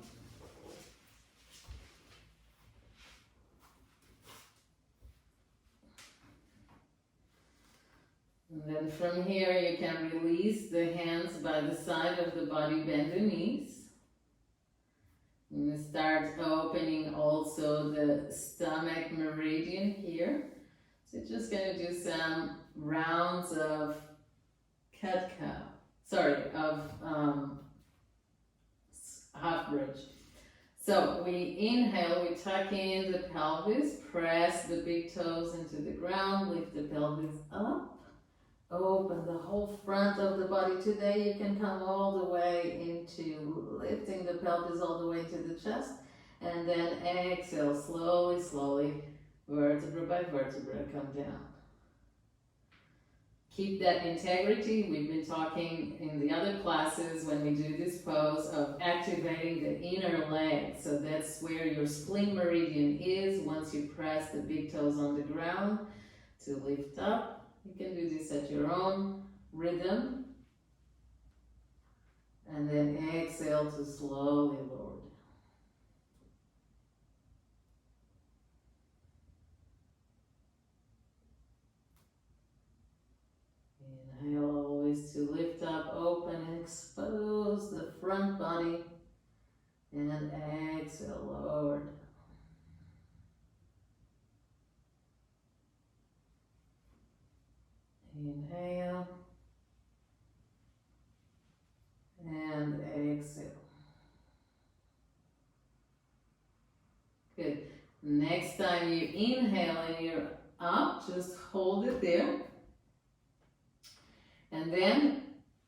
And then from here you can release the hands by the side of the body, bend the knees. And start opening also the stomach meridian here. So you're just going to do some rounds of cat-cow. Half bridge. So we inhale, we tuck in the pelvis, press the big toes into the ground, lift the pelvis up. Open the whole front of the body. Today you can come all the way into lifting the pelvis all the way to the chest. And then exhale, slowly, slowly, vertebra by vertebra, come down. Keep that integrity. We've been talking in the other classes when we do this pose of activating the inner leg. So that's where your spleen meridian is once you press the big toes on the ground to lift up. You can do this at your own rhythm. And then exhale to slowly lower down. Inhale always to lift up, open, expose the front body. And exhale, lower down. Inhale. And exhale. Good. Next time you inhale and you're up, just hold it there. And then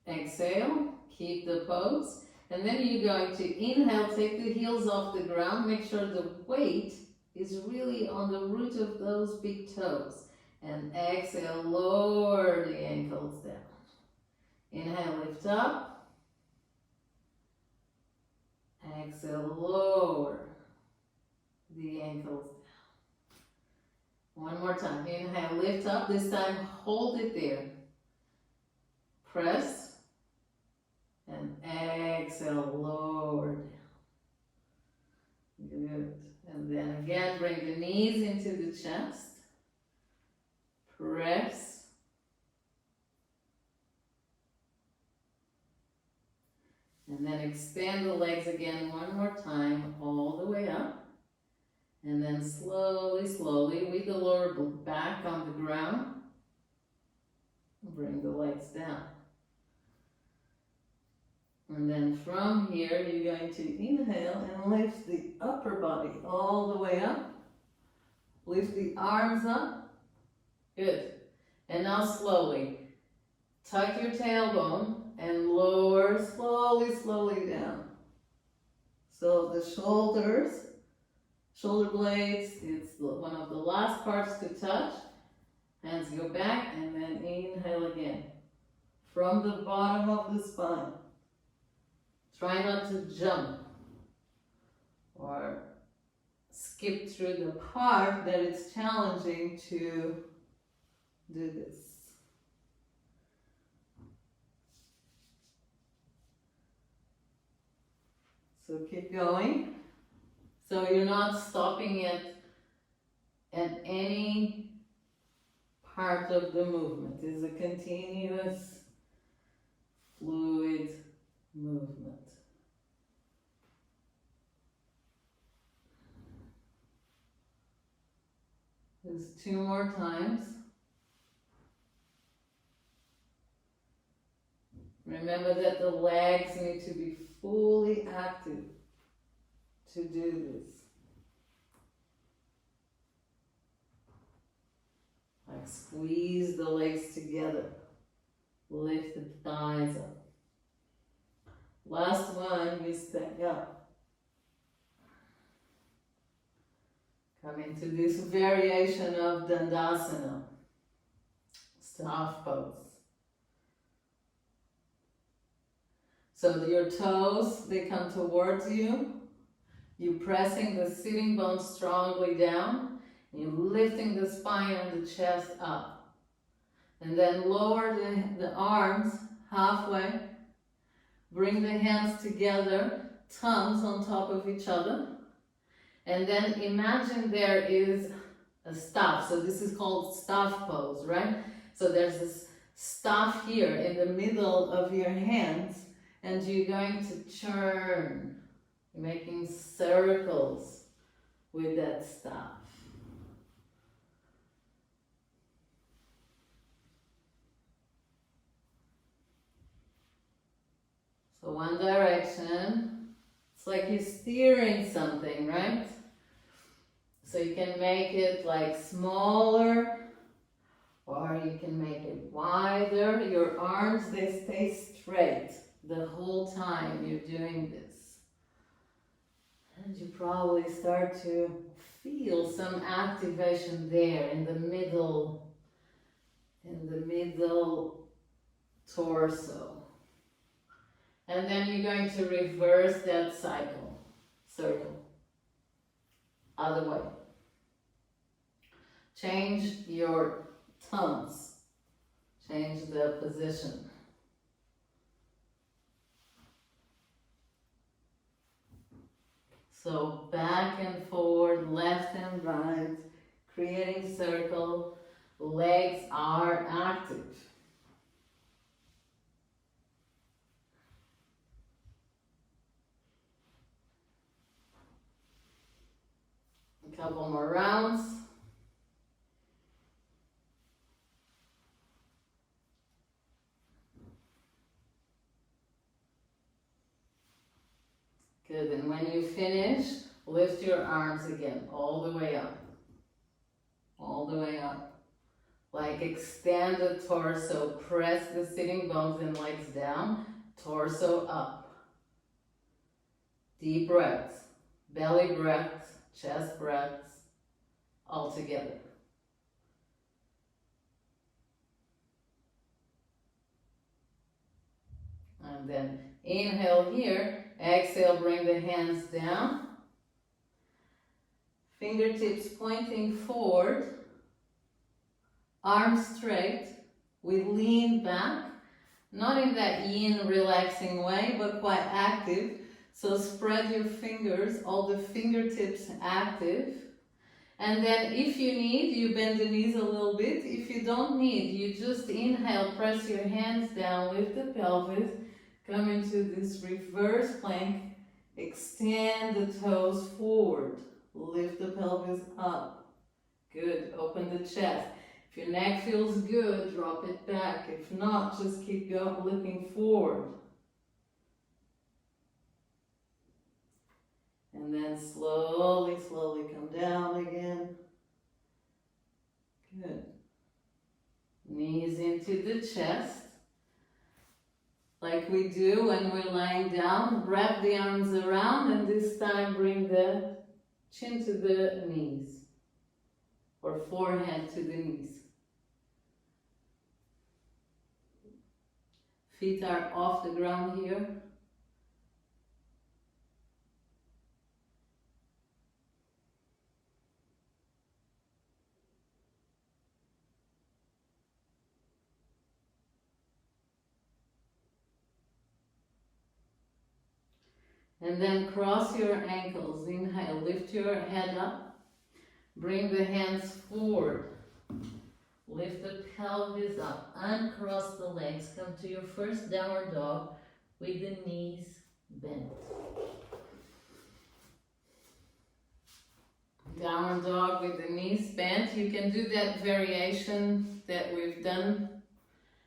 exhale, keep the pose. And then you're going to inhale, take the heels off the ground, make sure the weight is really on the root of those big toes. And exhale, lower the ankles down. Inhale, lift up. Exhale, lower the ankles down. One more time. Inhale, lift up. This time, hold it there. Press. And exhale, lower down. Good. And then again, bring the knees into the chest. Press. And then extend the legs again one more time, all the way up. And then slowly, slowly, with the lower back on the ground, bring the legs down. And then from here, you're going to inhale and lift the upper body all the way up. Lift the arms up. Good. And now slowly, tuck your tailbone and lower slowly, slowly down. So the shoulders, shoulder blades, it's one of the last parts to touch. Hands go back and then inhale again. From the bottom of the spine. Try not to jump or skip through the part that it's challenging to do this. So keep going. So you're not stopping at any part of the movement. It's a continuous, fluid movement. Just 2 more times. Remember that the legs need to be fully active to do this. Like squeeze the legs together. Lift the thighs up. Last one, you stand up. Come into this variation of Dandasana, staff pose. So your toes, they come towards you. You're pressing the sitting bones strongly down. And you're lifting the spine and the chest up. And then lower the arms halfway. Bring the hands together, thumbs on top of each other. And then imagine there is a staff. So this is called staff pose, right? So there's this staff here in the middle of your hands. And you're going to churn, making circles with that staff. So one direction, it's like you're steering something, right? So you can make it like smaller, or you can make it wider. Your arms, they stay straight the whole time you're doing this. And you probably start to feel some activation there in the middle torso. And then you're going to reverse that circle, other way. Change your thumbs, change the position. So back and forward, left and right, creating circle, legs are active. A couple more rounds. Good, and when you finish, lift your arms again, all the way up. All the way up. Like extend the torso, press the sitting bones and legs down, torso up. Deep breaths, belly breaths, chest breaths, all together. And then inhale here, exhale, bring the hands down. Fingertips pointing forward, arms straight. We lean back, not in that yin relaxing way, but quite active. So spread your fingers, all the fingertips active. And then if you need, you bend the knees a little bit. If you don't need, you just inhale, press your hands down, lift the pelvis, come into this reverse plank, extend the toes forward, lift the pelvis up. Good, open the chest. If your neck feels good, drop it back. If not, just keep going, looking forward. And then slowly, slowly come down again. Good. Knees into the chest. Like we do when we're lying down, wrap the arms around and this time bring the chin to the knees or forehead to the knees. Feet are off the ground here. And then cross your ankles. Inhale, lift your head up. Bring the hands forward. Lift the pelvis up. Uncross the legs. Come to your first downward dog with the knees bent. Downward dog with the knees bent. You can do that variation that we've done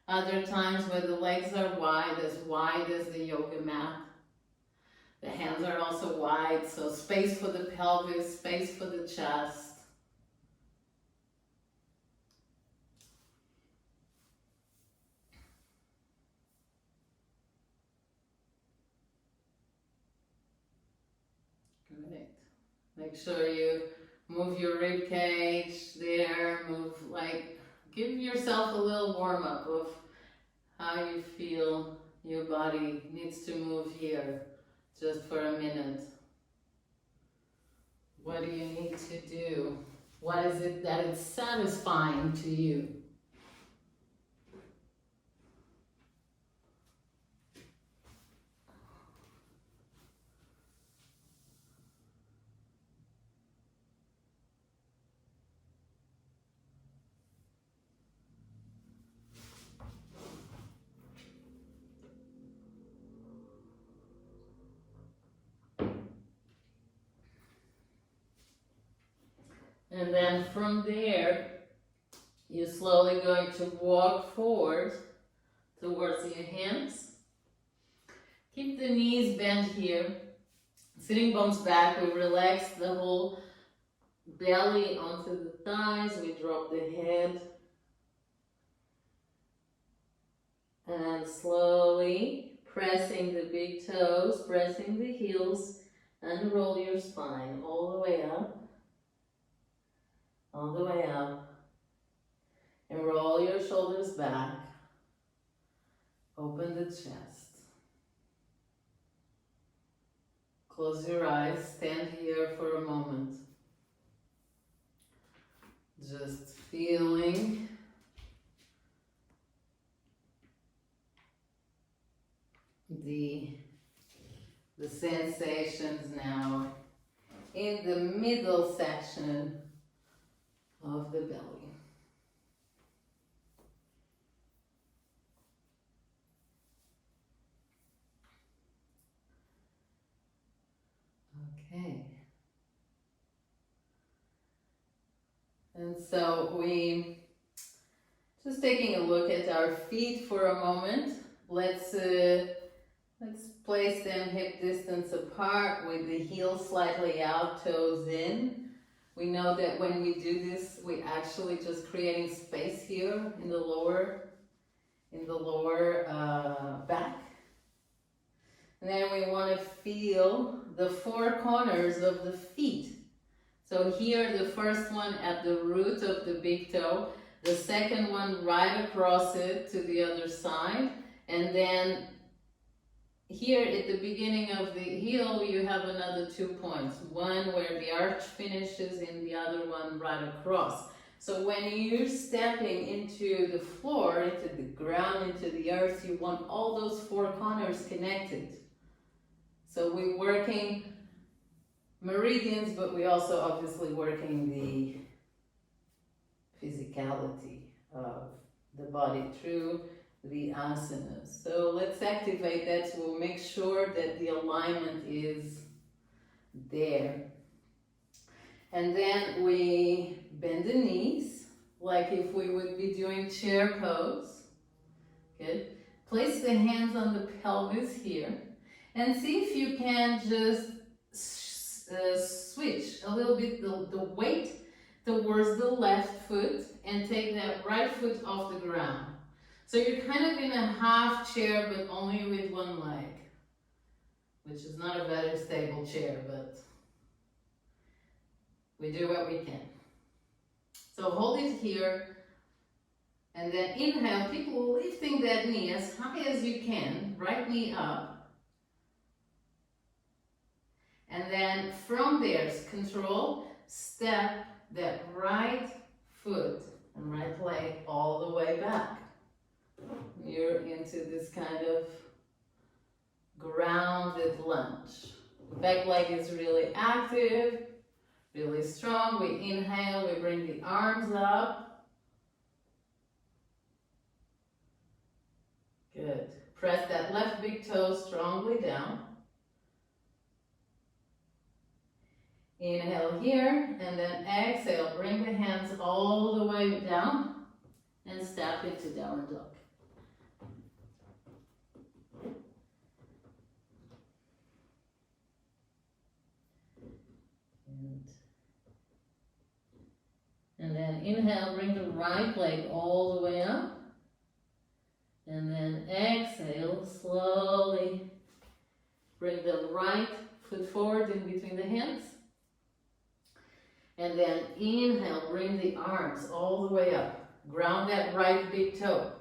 other times where the legs are wide as the yoga mat. The hands are also wide, so space for the pelvis, space for the chest. Great. Make sure you move your rib cage there, give yourself a little warm up of how you feel your body needs to move here. Just for a minute. What do you need to do? What is it that is satisfying to you? And then from there, you're slowly going to walk forward towards your hands. Keep the knees bent here. Sitting bones back, we relax the whole belly onto the thighs. We drop the head. And slowly pressing the big toes, pressing the heels, unroll your spine all the way up. All the way up, and roll your shoulders back, open the chest, close your eyes, stand here for a moment, just feeling the sensations now in the middle section of the belly. Okay. And so we just taking a look at our feet for a moment. Let's Let's place them hip distance apart with the heels slightly out, toes in. We know that when we do this, we actually just creating space here in the lower back. And then we want to feel the four corners of the feet. So here, the first one at the root of the big toe, the second one right across it to the other side, and then here at the beginning of the heel, you have another 2 points. One where the arch finishes and the other one right across. So when you're stepping into the floor, into the ground, into the earth, you want all those four corners connected. So we're working meridians, but we also obviously working the physicality of the body through the asanas. So let's activate that, so we'll make sure that the alignment is there. And then we bend the knees, like if we would be doing chair pose. Good. Place the hands on the pelvis here, and see if you can just switch a little bit the weight towards the left foot and take that right foot off the ground. So you're kind of in a half chair, but only with one leg, which is not a very stable chair, but we do what we can. So hold it here, and then inhale, keep lifting that knee as high as you can, right knee up. And then from there, control, step that right foot and right leg all the way back. You're into this kind of grounded lunge. The back leg is really active, really strong. We inhale, we bring the arms up. Good. Press that left big toe strongly down. Inhale here, and then exhale. Bring the hands all the way down and step into downward dog. And then inhale, bring the right leg all the way up. And then exhale, slowly bring the right foot forward in between the hands. And then inhale, bring the arms all the way up. Ground that right big toe.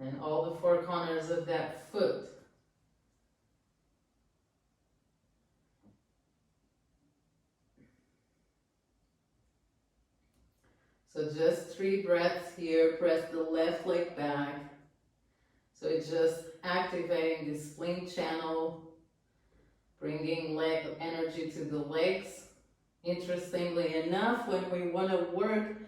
And all the four corners of that foot. So just 3 breaths here. Press the left leg back. So it's just activating the spleen channel, bringing leg energy to the legs. Interestingly enough, when we want to work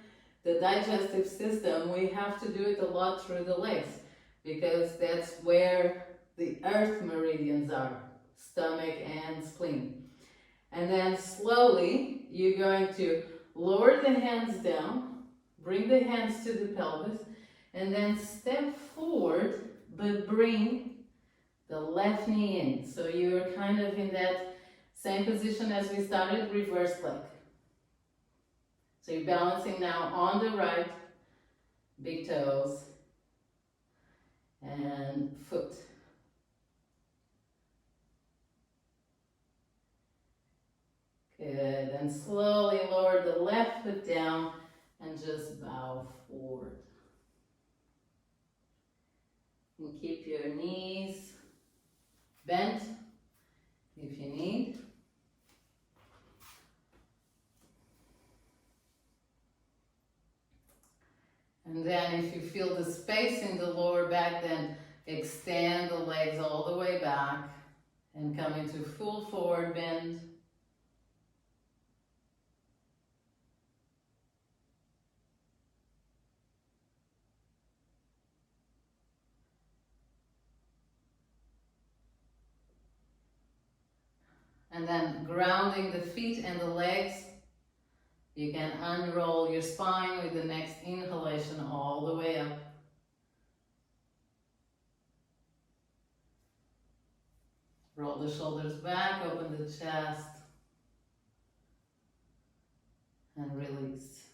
the digestive system, we have to do it a lot through the legs, because that's where the earth meridians are, stomach and spleen. And then slowly, you're going to lower the hands down, bring the hands to the pelvis, and then step forward, but bring the left knee in. So you're kind of in that same position as we started, reverse leg. So you're balancing now on the right, big toes and foot. Good, and slowly lower the left foot down and just bow forward. And keep your knees bent if you need. And then if you feel the space in the lower back, then extend the legs all the way back and come into full forward bend. And then grounding the feet and the legs, you can unroll your spine with the next inhalation all the way up. Roll the shoulders back, open the chest, and release.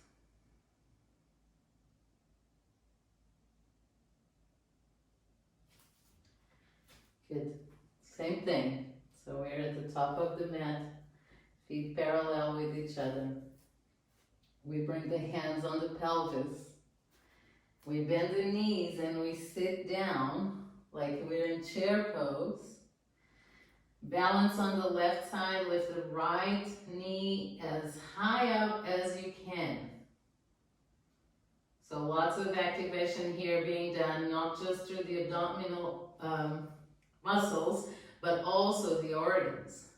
Good. Same thing. So we're at the top of the mat, feet parallel with each other. We bring the hands on the pelvis. We bend the knees and we sit down like we're in chair pose. Balance on the left side, lift the right knee as high up as you can. So lots of activation here being done, not just through the abdominal muscles, but also the organs.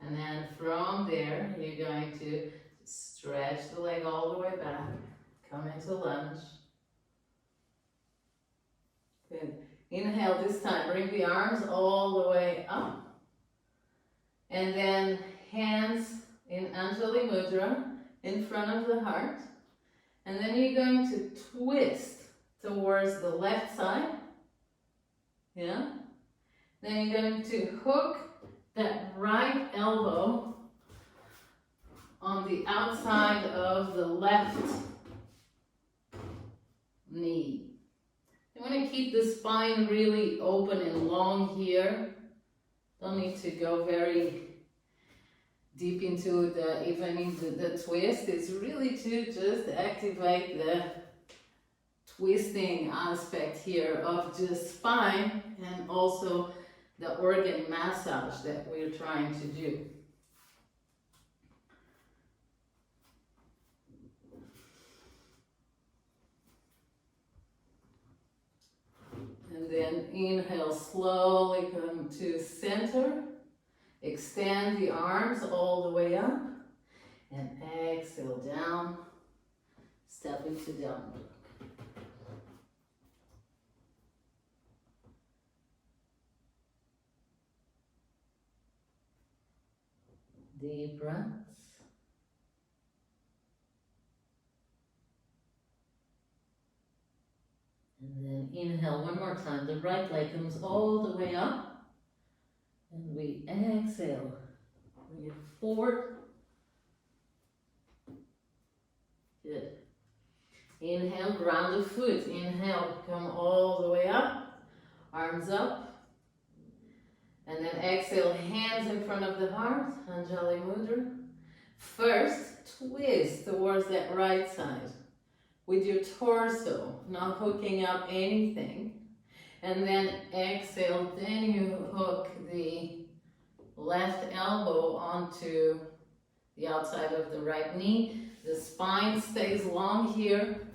And then from there, you're going to stretch the leg all the way back, come into lunge. Good. Inhale this time, bring the arms all the way up. And then hands in Anjali Mudra in front of the heart. And then you're going to twist towards the left side. Yeah? Then you're going to hook that right elbow on the outside of the left knee. You want to keep the spine really open and long here. Don't need to go very deep into the twist. It's really to just activate the twisting aspect here of just spine and also the organ massage that we're trying to do. And then inhale, slowly come to center. Extend the arms all the way up. And exhale down. Step into downward dog. Deep breaths. And then inhale one more time. The right leg comes all the way up. And we exhale. Bring it forward. Good. Inhale, ground the foot. Inhale, come all the way up. Arms up. And then exhale, hands in front of the heart. Anjali Mudra. First, twist towards that right side with your torso, not hooking up anything. And then exhale, then you hook the left elbow onto the outside of the right knee. The spine stays long here.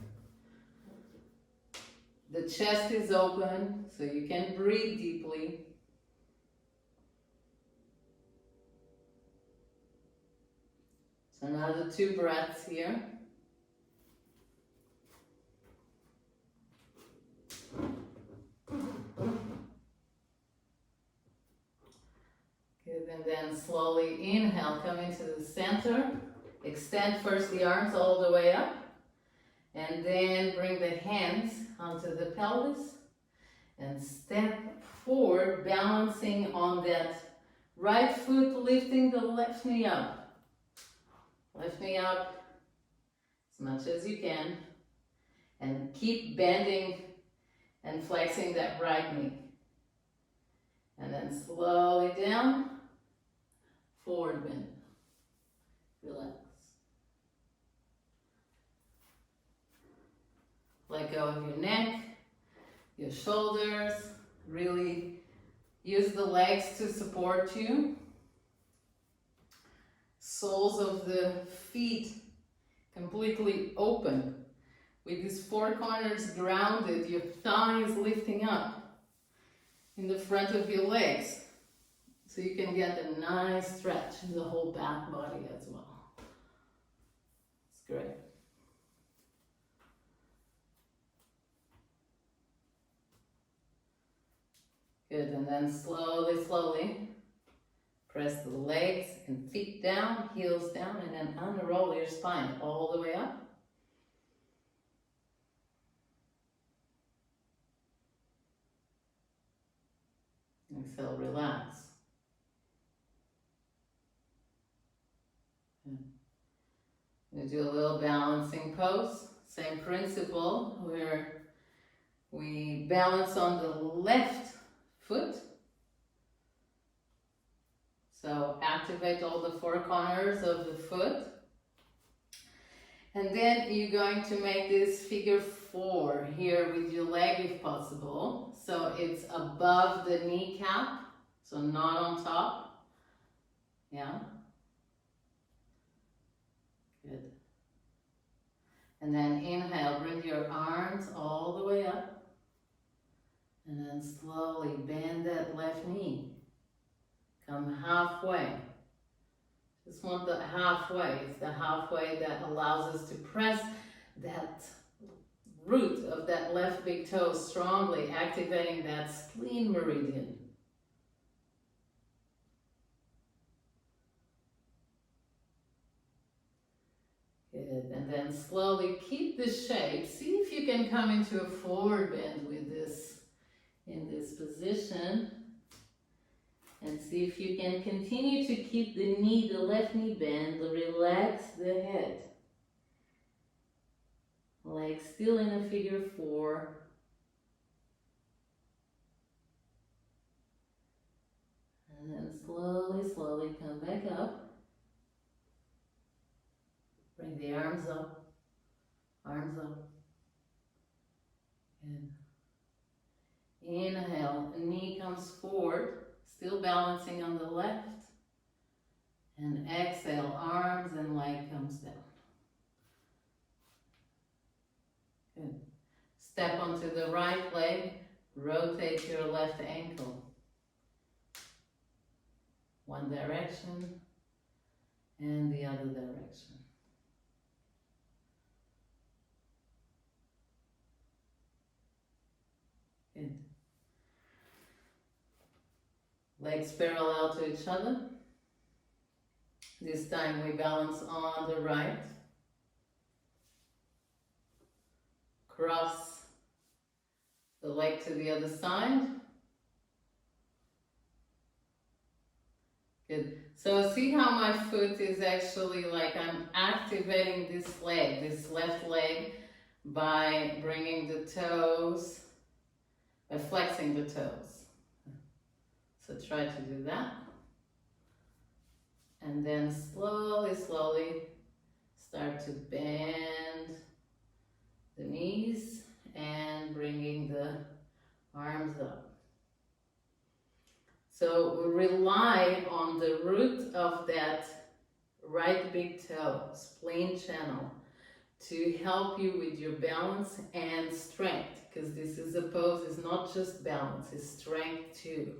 The chest is open, so you can breathe deeply. So another 2 breaths here. Good, and then slowly inhale, come into the center. Extend first the arms all the way up. And then bring the hands onto the pelvis. And step forward, balancing on that right foot, lifting the left knee up. Lift me up as much as you can. And keep bending and flexing that right knee. And then slowly down, forward bend. Relax. Let go of your neck, your shoulders. Really use the legs to support you. Soles of the feet completely open. With these 4 corners grounded, your thighs lifting up in the front of your legs. So you can get a nice stretch in the whole back body as well. It's great. Good, and then slowly, slowly press the legs and feet down, heels down, and then unroll your spine all the way up. Exhale, relax. We do a little balancing pose. Same principle where we balance on the left foot. So activate all the four corners of the foot. And then you're going to make this figure 4 here with your leg if possible. So it's above the kneecap, so not on top. Yeah. Good. And then inhale, bring your arms all the way up. And then slowly bend that left knee. Come halfway. Just want the halfway. It's the halfway that allows us to press that root of that left big toe strongly, activating that spleen meridian. Good. And then slowly keep the shape. See if you can come into a forward bend with this in this position. And see if you can continue to keep the knee, the left knee bend, relax the head. Leg still in a figure 4. And then slowly, slowly come back up. Bring the arms up. Arms up. Good. Inhale, knee comes forward. Still balancing on the left. And exhale, arms and leg comes down. Good. Step onto the right leg. Rotate your left ankle. One direction and the other direction. Good. Legs parallel to each other. This time we balance on the right. Cross the leg to the other side. Good. So see how my foot is actually like I'm activating this leg, this left leg, by bringing the toes, by flexing the toes. So try to do that. And then slowly, slowly start to bend the knees and bringing the arms up. So rely on the root of that right big toe, spleen channel, to help you with your balance and strength, because this is a pose, it's not just balance, it's strength too.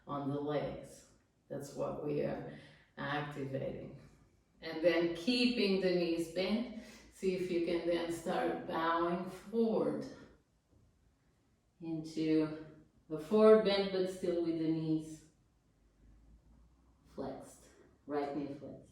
On the legs. That's what we are activating. And then keeping the knees bent. See if you can then start bowing forward into a forward bend, but still with the knees flexed. Right knee flexed.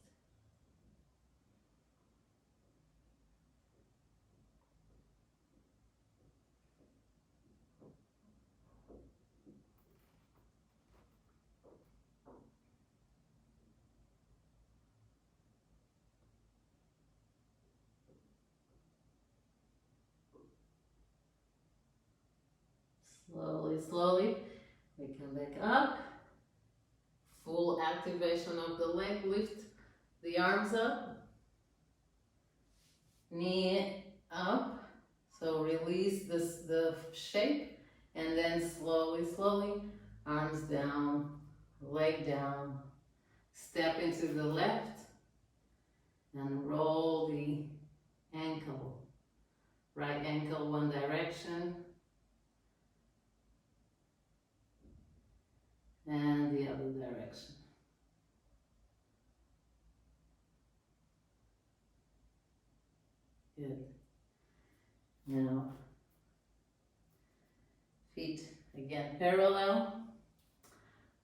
Slowly, slowly, we come back up. Full activation of the leg, lift the arms up. Knee up, so release the shape. And then slowly, slowly, arms down, leg down. Step into the left and roll the ankle. Right ankle one direction. And the other direction. Good. Now, feet again parallel.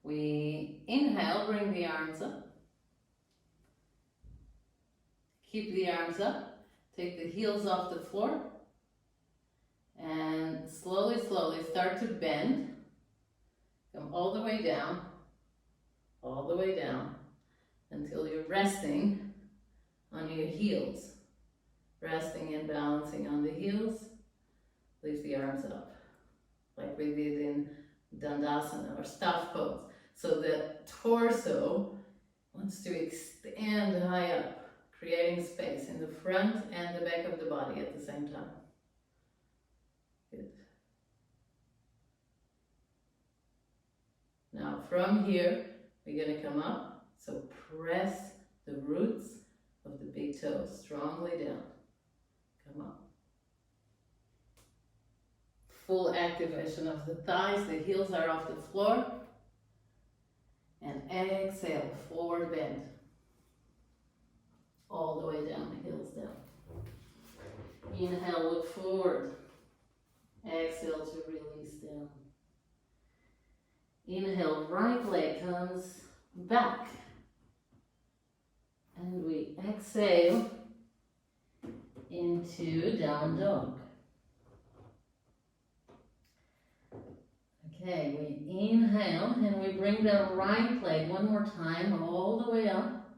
We inhale, bring the arms up. Keep the arms up. Take the heels off the floor. And slowly, slowly start to bend. Come Come all the way down, until you're resting on your heels. Resting and balancing on the heels. Lift the arms up, like we did in Dandasana or staff pose. So the torso wants to extend high up, creating space in the front and the back of the body at the same time. Good. Now from here, we're going to come up. So press the roots of the big toes strongly down. Come up. Full activation of the thighs. The heels are off the floor. And exhale, forward bend. All the way down, heels down. Inhale, look forward. Exhale to release down. Inhale, right leg comes back. And we exhale into down dog. Okay, we inhale and we bring the right leg one more time all the way up.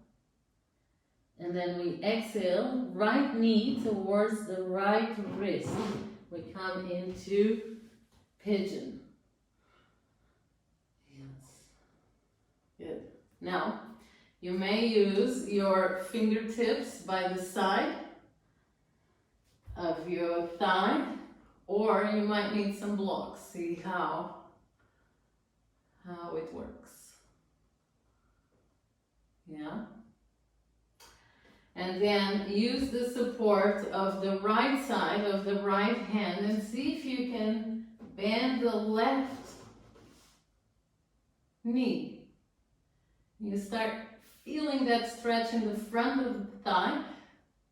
And then we exhale, right knee towards the right wrist. We come into pigeon. Yes. Good. Now, you may use your fingertips by the side of your thigh, or you might need some blocks. See how it works. Yeah. And then use the support of the right side of the right hand and see if you can bend the left knee. You start feeling that stretch in the front of the thigh.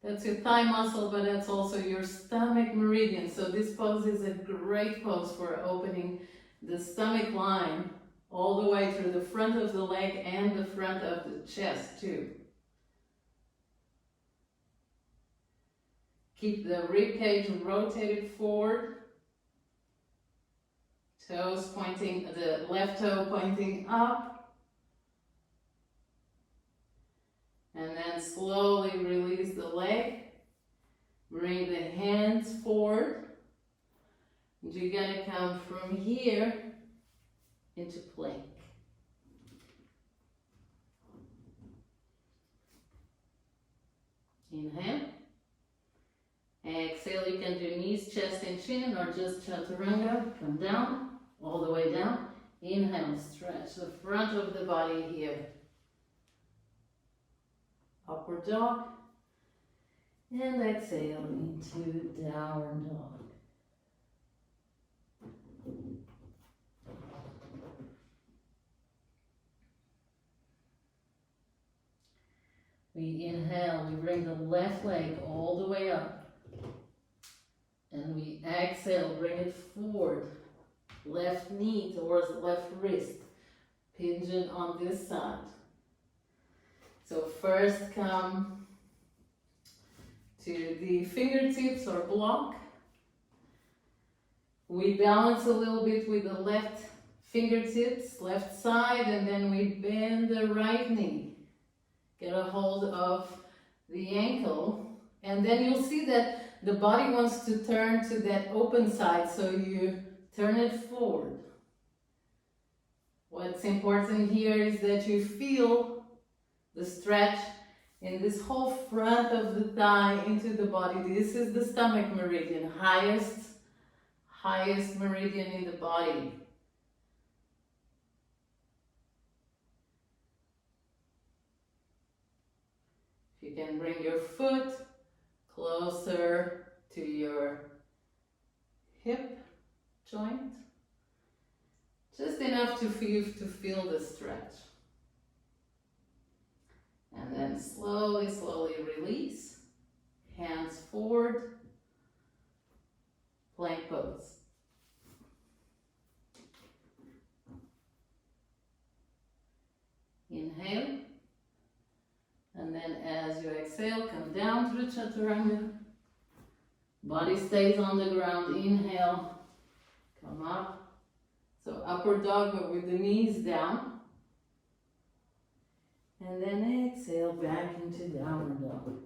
That's your thigh muscle, but that's also your stomach meridian. So this pose is a great pose for opening the stomach line all the way through the front of the leg and the front of the chest too. Keep the rib cage rotated forward. Toes pointing, the left toe pointing up. And then slowly release the leg. Bring the hands forward. And you're gonna come from here into plank. Inhale. Exhale, you can do knees, chest, and chin, or just chaturanga. Come down, all the way down. Inhale, stretch the front of the body here. Upward dog. And exhale into downward dog. We inhale, we bring the left leg all the way up. And we exhale, bring it forward. Left knee towards the left wrist. Pigeon on this side. So first come to the fingertips or block. We balance a little bit with the left fingertips, left side, and then we bend the right knee. Get a hold of the ankle, and then you'll see that the body wants to turn to that open side, so you turn it forward. What's important here is that you feel the stretch in this whole front of the thigh into the body. This is the stomach meridian, highest meridian in the body. If you can bring your foot closer to your hip joint, just enough to feel the stretch. And then slowly release, hands forward, plank pose. Inhale, and then as you exhale, come down to the chaturanga. Body stays on the ground. Inhale, come up. So upward dog, but with the knees down. And then exhale back into downward dog.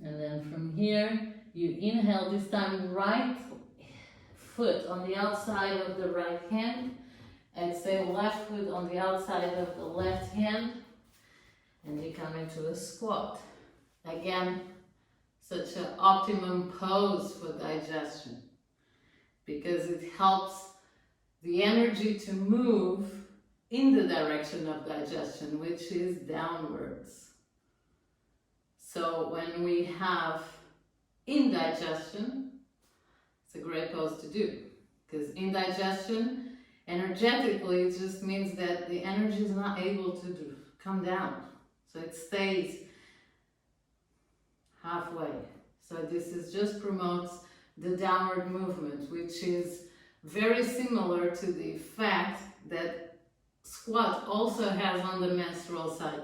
And then from here, you inhale, this time right foot on the outside of the right hand. Exhale, left foot on the outside of the left hand. And you come into a squat. Again, such an optimum pose for digestion, because it helps the energy to move in the direction of digestion, which is downwards. So when we have indigestion, it's a great pose to do, because indigestion energetically it just means that the energy is not able to come down, so it stays halfway. So this is just promotes the downward movement, which is very similar to the effect that squat also has on the menstrual cycle.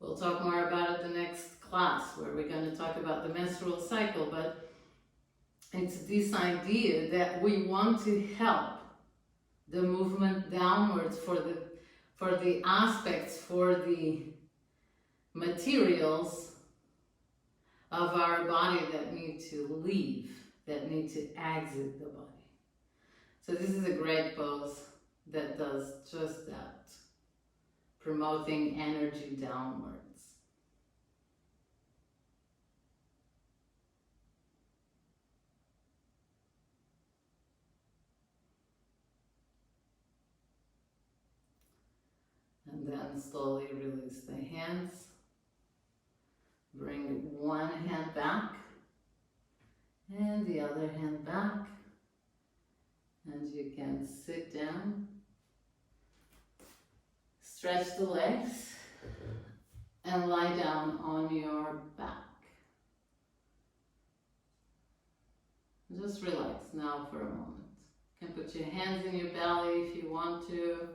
We'll talk more about it the next class, where we're going to talk about the menstrual cycle, but it's this idea that we want to help the movement downwards for the aspects, for the materials of our body that need to leave, that need to exit the body. So this is a great pose that does just that, promoting energy downwards. And then slowly release the hands. Bring one hand back and the other hand back. And you can sit down. Stretch the legs and lie down on your back. Just relax now for a moment. You can put your hands in your belly if you want to.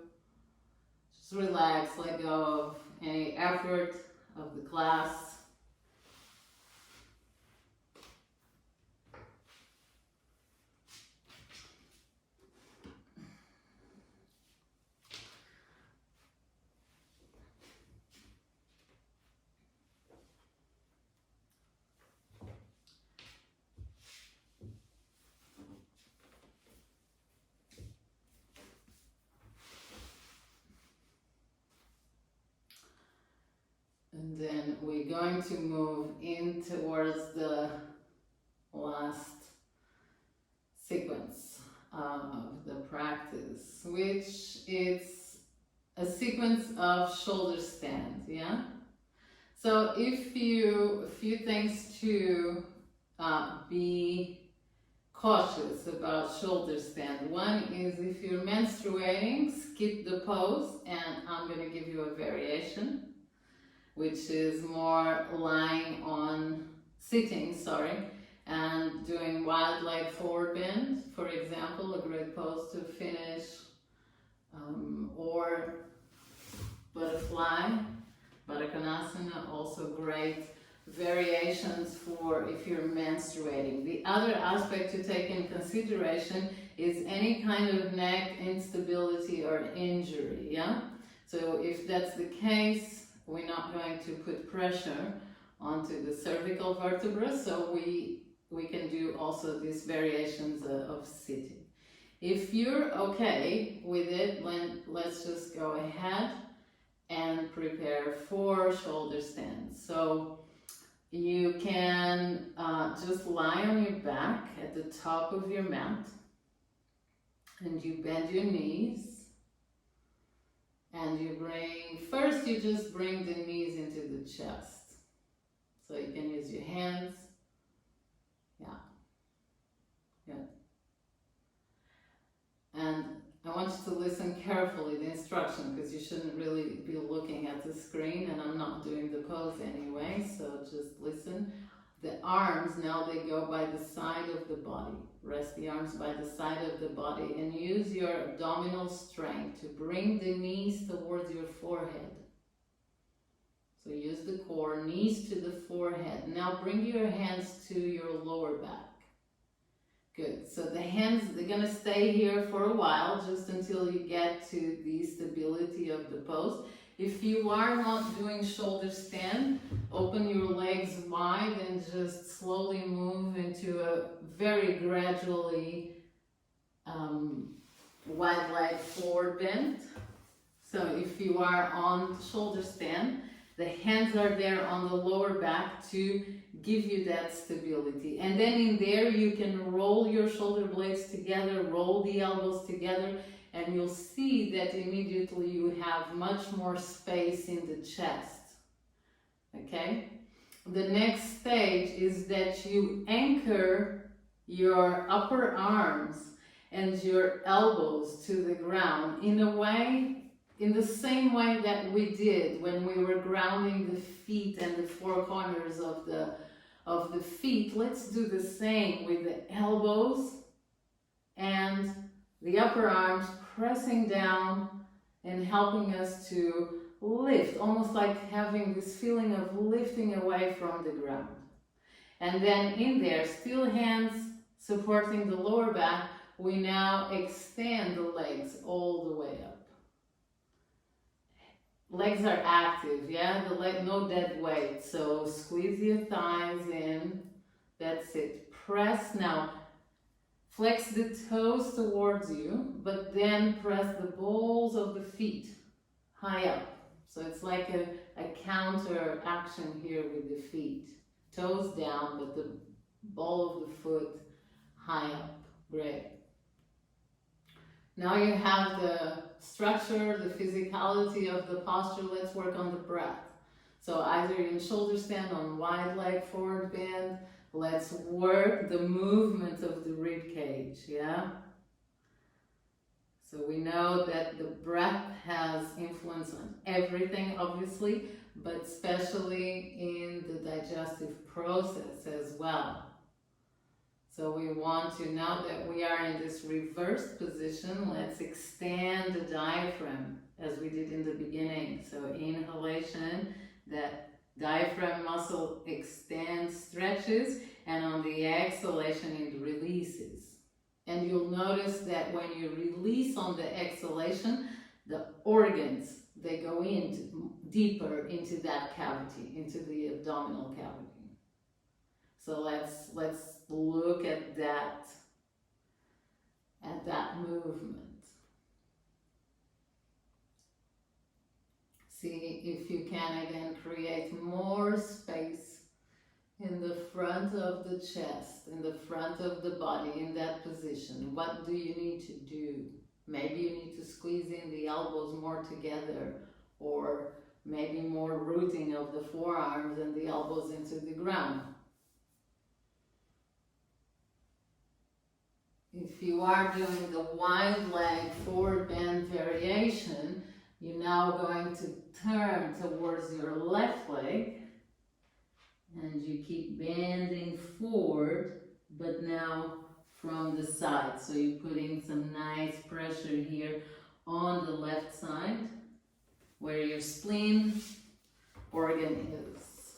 Just relax, let go of any effort of the class. And then we're going to move in towards the last sequence of the practice, which is a sequence of shoulder stand, yeah? So a few things to be cautious about shoulder stand. One is if you're menstruating, skip the pose, and I'm going to give you a variation, which is more lying on, sitting, and doing wide leg forward bend, for example, a great pose to finish, or butterfly, Baddha-Konasana, also great variations for if you're menstruating. The other aspect to take in consideration is any kind of neck instability or injury, yeah? So if that's the case, we're not going to put pressure onto the cervical vertebra, so we can do also these variations of sitting. If you're okay with it, let's just go ahead and prepare for shoulder stands. So you can just lie on your back at the top of your mat, and you bend your knees. And you just bring the knees into the chest. So you can use your hands. Yeah. Good. And I want you to listen carefully to the instruction, because you shouldn't really be looking at the screen, and I'm not doing the pose anyway, so just listen. The arms, now they go by the side of the body. Rest the arms by the side of the body and use your abdominal strength to bring the knees towards your forehead. So use the core, knees to the forehead. Now bring your hands to your lower back. Good. So the hands, they're going to stay here for a while, just until you get to the stability of the pose. If you are not doing shoulder stand, open your legs wide and just slowly move into a very gradually wide leg forward bend. So if you are on shoulder stand, the hands are there on the lower back to give you that stability. And then in there you can roll your shoulder blades together, roll the elbows together, and you'll see that immediately you have much more space in the chest. Okay? The next stage is that you anchor your upper arms and your elbows to the ground in a way, in the same way that we did when we were grounding the feet and the four corners of the feet. Let's do the same with the elbows and the upper arms pressing down and helping us to lift, almost like having this feeling of lifting away from the ground. And then in there, still hands supporting the lower back, we now extend the legs all the way up. Legs are active, yeah? The leg, no dead weight. So squeeze your thighs in. That's it. Press now. Flex the toes towards you, but then press the balls of the feet high up. So it's like a counter action here with the feet. Toes down, but the ball of the foot high up. Great. Now you have the structure, the physicality of the posture. Let's work on the breath. So either in shoulder stand on wide leg forward bend. Let's work the movement of the rib cage, yeah? So we know that the breath has influence on everything, obviously, but especially in the digestive process as well. So we want to, now that we are in this reversed position, let's extend the diaphragm as we did in the beginning. So inhalation, that diaphragm muscle extends, stretches, and on the exhalation it releases. And you'll notice that when you release on the exhalation, the organs, they go in deeper into that cavity, into the abdominal cavity. So let's look at that movement. See if you can again create more space in the front of the chest, in the front of the body, in that position. What do you need to do? Maybe you need to squeeze in the elbows more together, or maybe more rooting of the forearms and the elbows into the ground. If you are doing the wide leg forward bend variation, you're now going to turn towards your left leg, and you keep bending forward, but now from the side. So you're putting some nice pressure here on the left side, where your spleen organ is.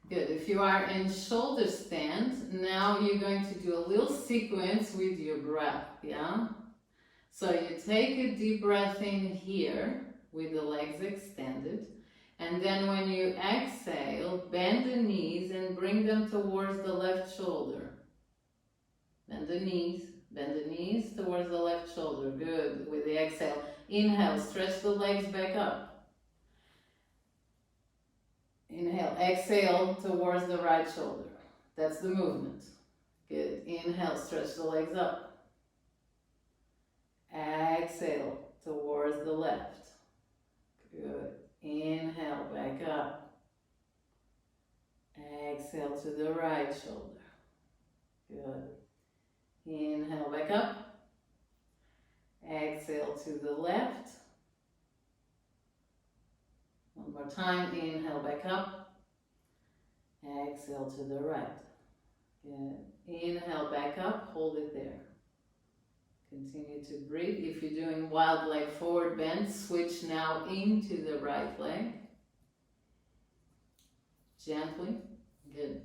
Good. If you are in shoulder stand, now you're going to do a little sequence with your breath, yeah? So you take a deep breath in here with the legs extended, and then when you exhale, bend the knees and bring them towards the left shoulder. Bend the knees towards the left shoulder. Good. With the exhale, inhale, stretch the legs back up. Inhale, exhale towards the right shoulder. That's the movement. Good. Inhale, stretch the legs up. Exhale towards the left. Good. Inhale, back up. Exhale to the right shoulder. Good. Inhale, back up. Exhale to the left. One more time. Inhale, back up. Exhale to the right. Good. Inhale, back up. Hold it there. Continue to breathe. If you're doing wild leg forward bend, switch now into the right leg. Gently. Good.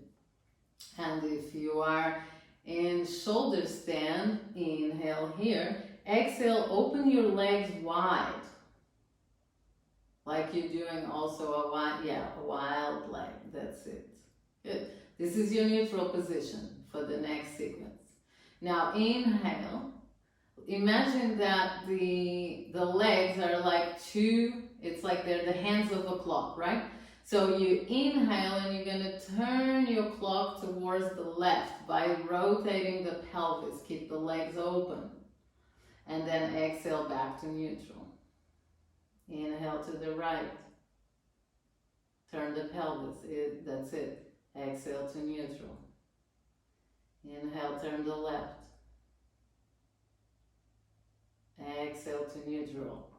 And if you are in shoulder stand, inhale here. Exhale, open your legs wide. Like you're doing also a wild leg. That's it. Good. This is your neutral position for the next sequence. Now inhale. Imagine that the legs are like it's like they're the hands of a clock, right? So you inhale and you're going to turn your clock towards the left by rotating the pelvis. Keep the legs open. And then exhale back to neutral. Inhale to the right. Turn the pelvis. That's it. Exhale to neutral. Inhale, turn the left. Exhale to neutral.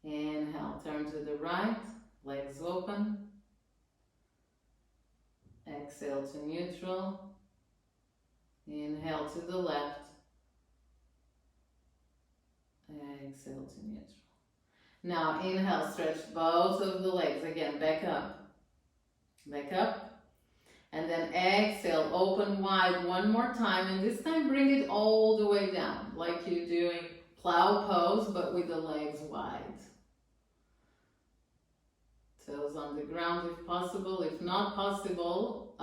Inhale, turn to the right. Legs open. Exhale to neutral. Inhale to the left. Exhale to neutral. Now inhale, stretch both of the legs. Again, back up. Back up. And then exhale, open wide one more time. And this time bring it all the way down. Like you're doing plow pose, but with the legs wide. Toes on the ground if possible. If not possible,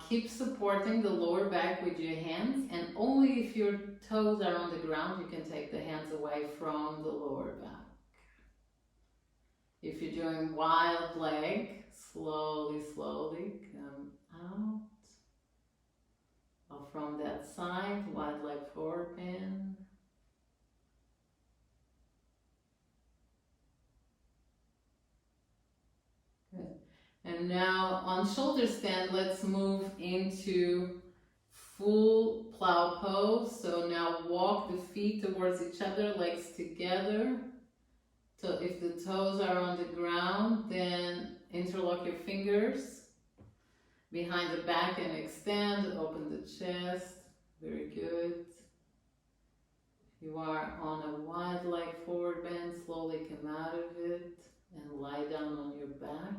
keep supporting the lower back with your hands. And only if your toes are on the ground, you can take the hands away from the lower back. If you're doing wild leg, slowly come out. Or from that side, wild leg forward bend. Good. And now on shoulder stand, let's move into full plow pose. So now walk the feet towards each other, legs together. So if the toes are on the ground, then interlock your fingers behind the back and extend, open the chest. Very good. If you are on a wide leg forward bend, slowly come out of it and lie down on your back.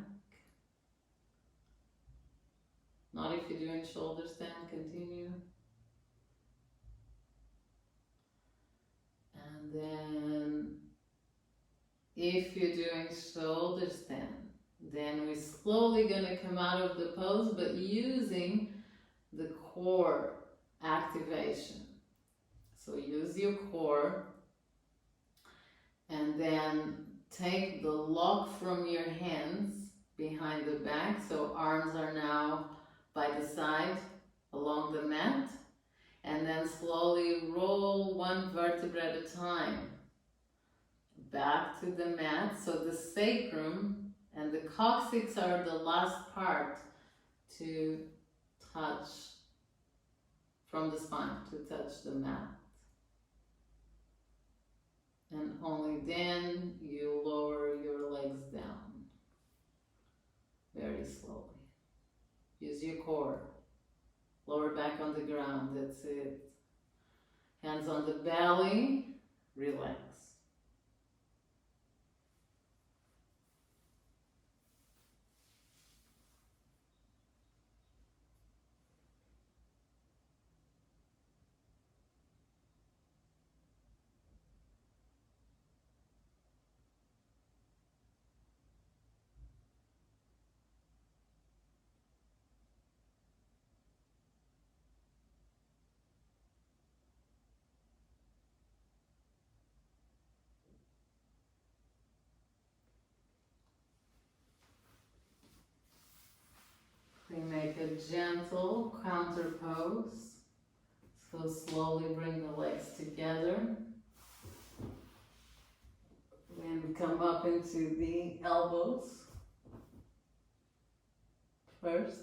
Not if you're doing shoulder stand, continue. And then if you're doing shoulder stand, then we're slowly going to come out of the pose, but using the core activation. So use your core and then take the lock from your hands behind the back. So arms are now by the side along the mat. And then slowly roll one vertebra at a time back to the mat. So the sacrum and the coccyx are the last part to touch from the spine, to touch the mat. And only then you lower your legs down. Very slowly. Use your core. Lower back on the ground, that's it. Hands on the belly, relax. We make a gentle counter pose. So slowly bring the legs together. And come up into the elbows first.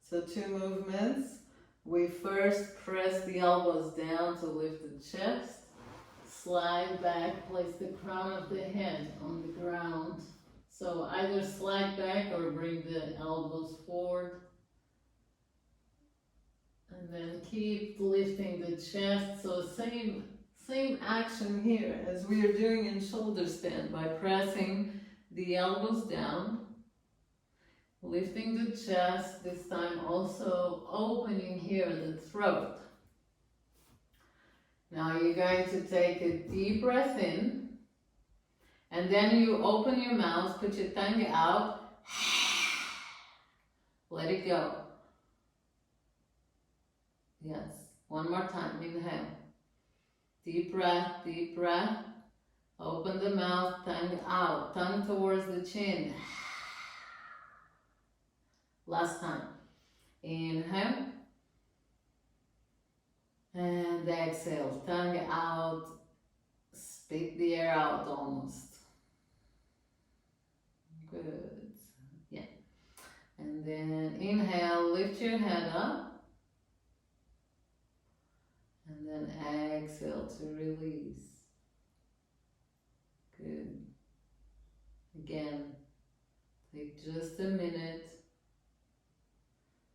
So 2 movements. We first press the elbows down to lift the chest. Slide back, place the crown of the head on the ground. So either slide back or bring the elbows forward. And then keep lifting the chest. So same action here as we are doing in shoulder stand by pressing the elbows down, lifting the chest, this time also opening here the throat. Now you're going to take a deep breath in, and then you open your mouth, put your tongue out, let it go. Yes, one more time, inhale. Deep breath, open the mouth, tongue out, tongue towards the chin. Last time, inhale, and exhale, tongue out, spit the air out almost. Good, yeah. And then inhale, lift your head up. And then exhale to release. Good. Again, take just a minute.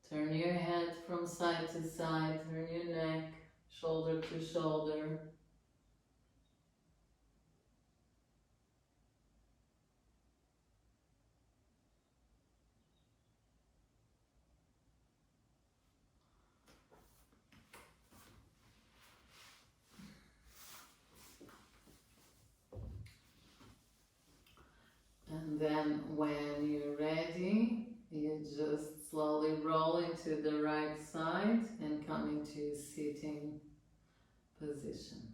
Turn your head from side to side. Turn your neck, shoulder to shoulder. And then when you're ready, you just slowly roll into the right side and come into sitting position.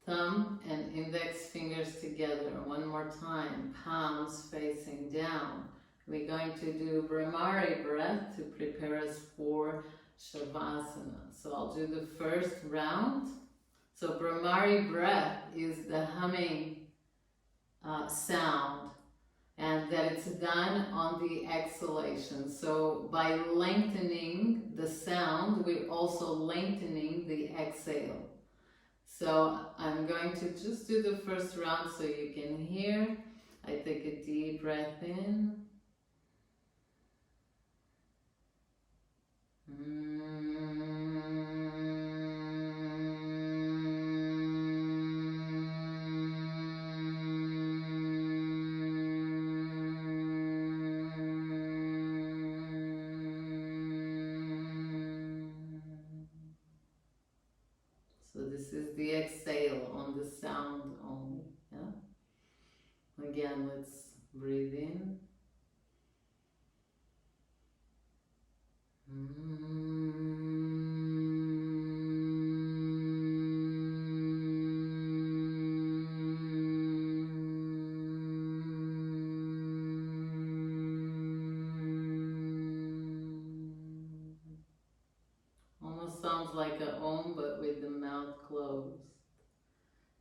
Thumb and index fingers together one more time, palms facing down. We're going to do Brahmari breath to prepare us for Shavasana. So I'll do the first round. So Brahmari breath is the humming sound, and that it's done on the exhalation. So by lengthening the sound, we're also lengthening the exhale. So I'm going to just do the first round so you can hear. I take a deep breath in. So this is the exhale on the sound only. Yeah. Again, let's breathe in. Almost sounds like a om, but with the mouth closed.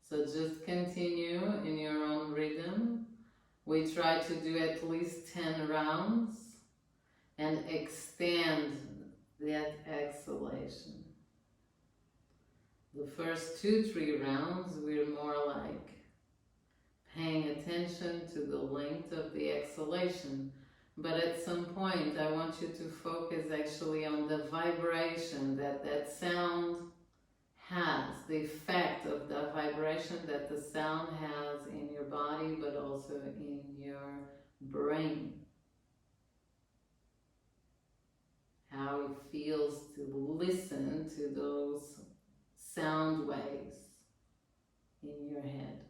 So just continue in your own rhythm. We try to do at least 10 rounds and extend that exhalation. The first 2-3 rounds, we're more like paying attention to the length of the exhalation. But at some point, I want you to focus actually on the vibration that that sound has, the effect of the vibration that the sound has in your body, but also in your brain. How it feels to listen to those sound waves in your head.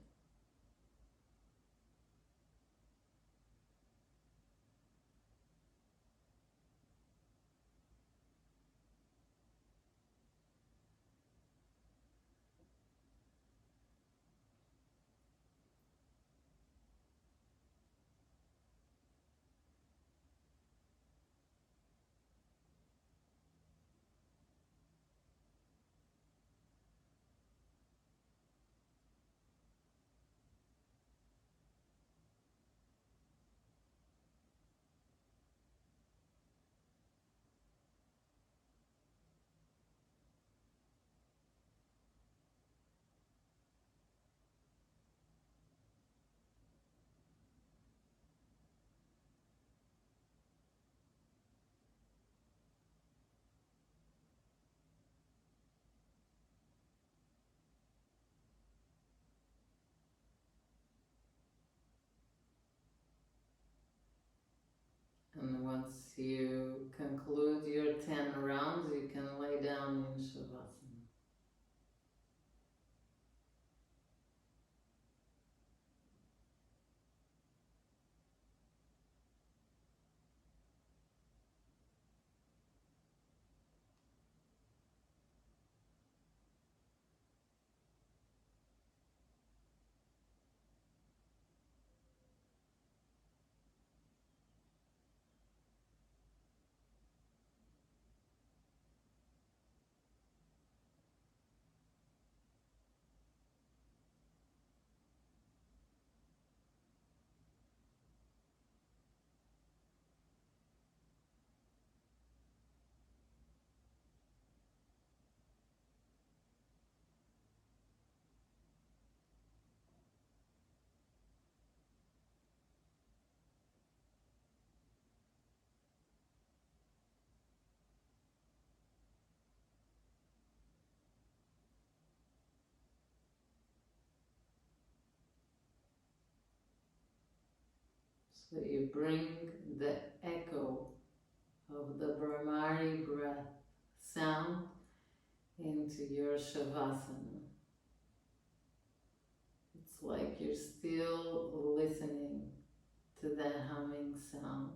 once you conclude your 10 rounds, you can lay down in Shavasana. So you bring the echo of the Brahmari breath sound into your Shavasana. It's like you're still listening to that humming sound.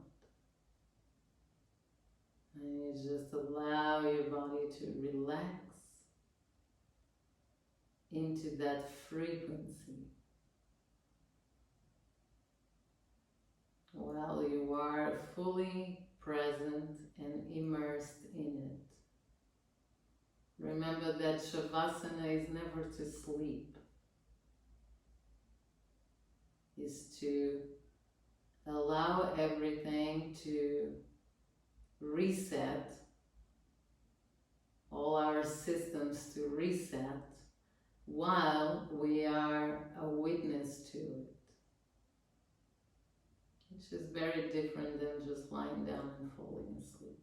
And you just allow your body to relax into that frequency while you are fully present and immersed in it. Remember that Shavasana is never to sleep, is to allow everything to reset, all our systems to reset while we are a witness to it, which is very different than just lying down and falling asleep.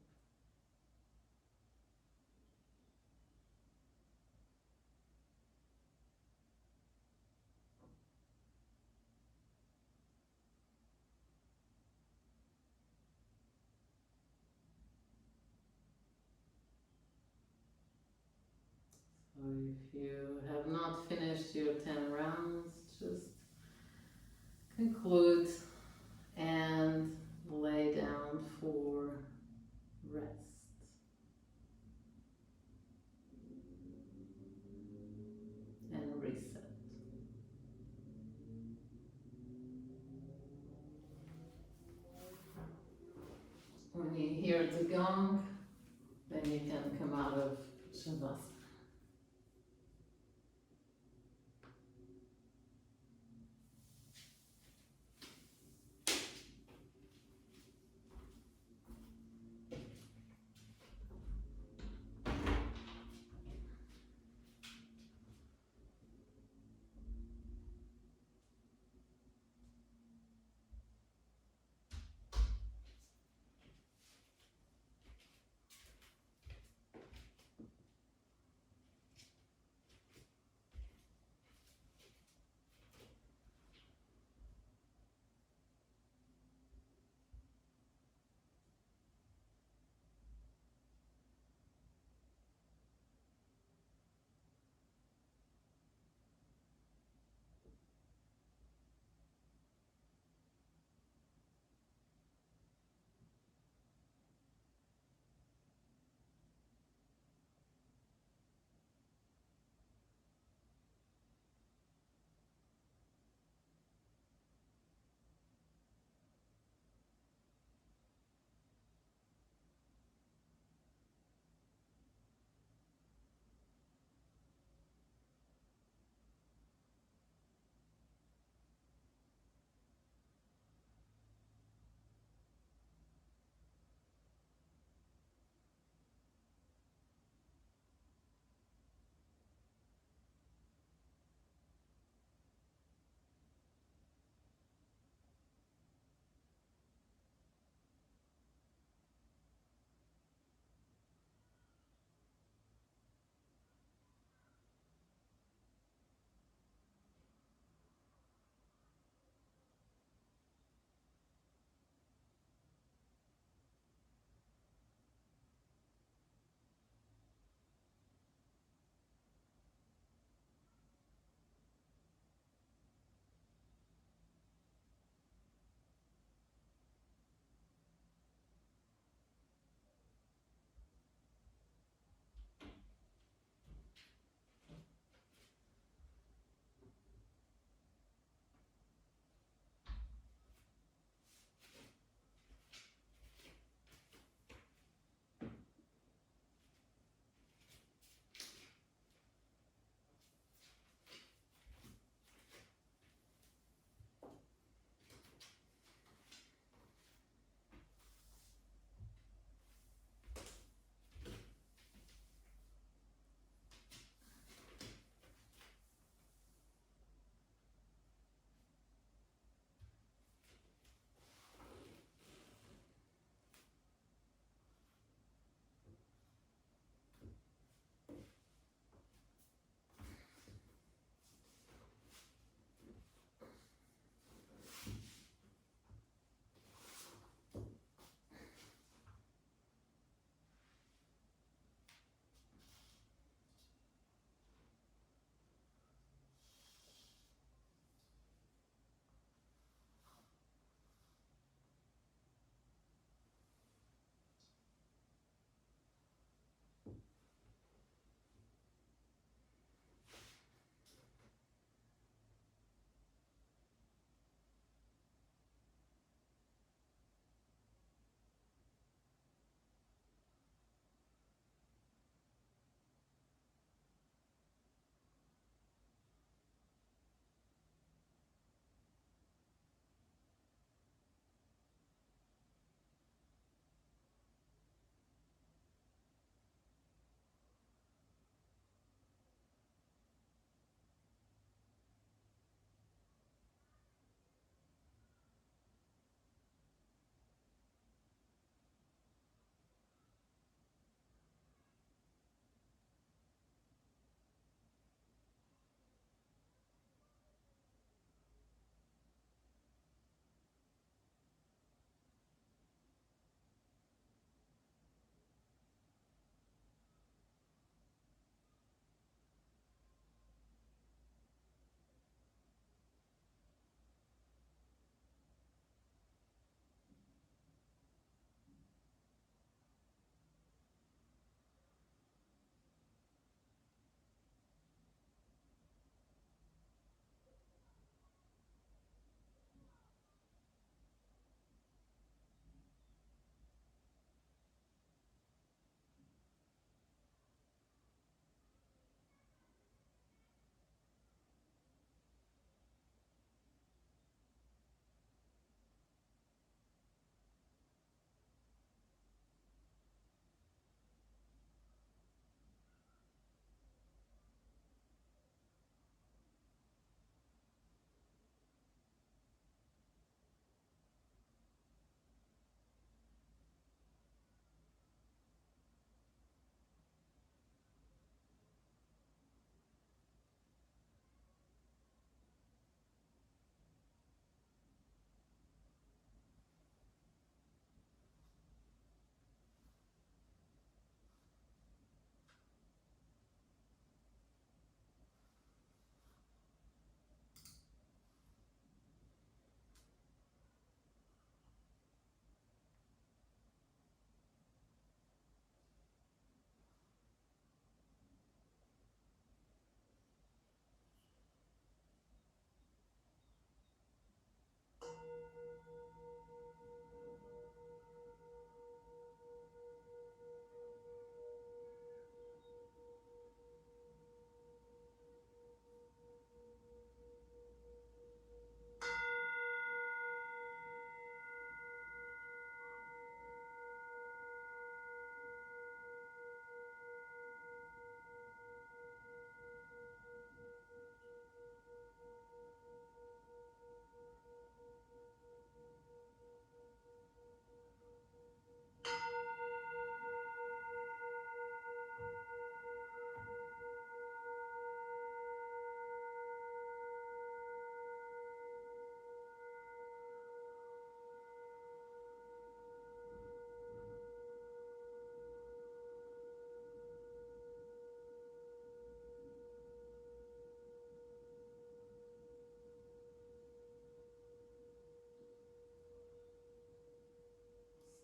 So if you have not finished your 10 rounds, just conclude and lay down for rest. And reset. When you hear the gong, then you can come out of Shavasana.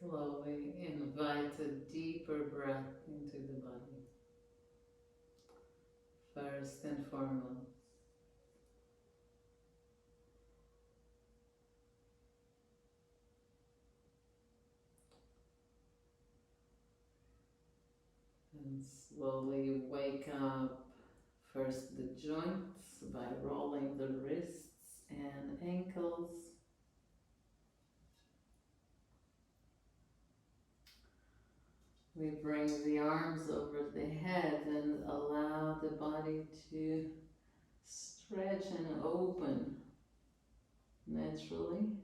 Slowly invite a deeper breath into the body, first and foremost. And slowly wake up first the joints by rolling the wrists and ankles. We bring the arms over the head and allow the body to stretch and open naturally.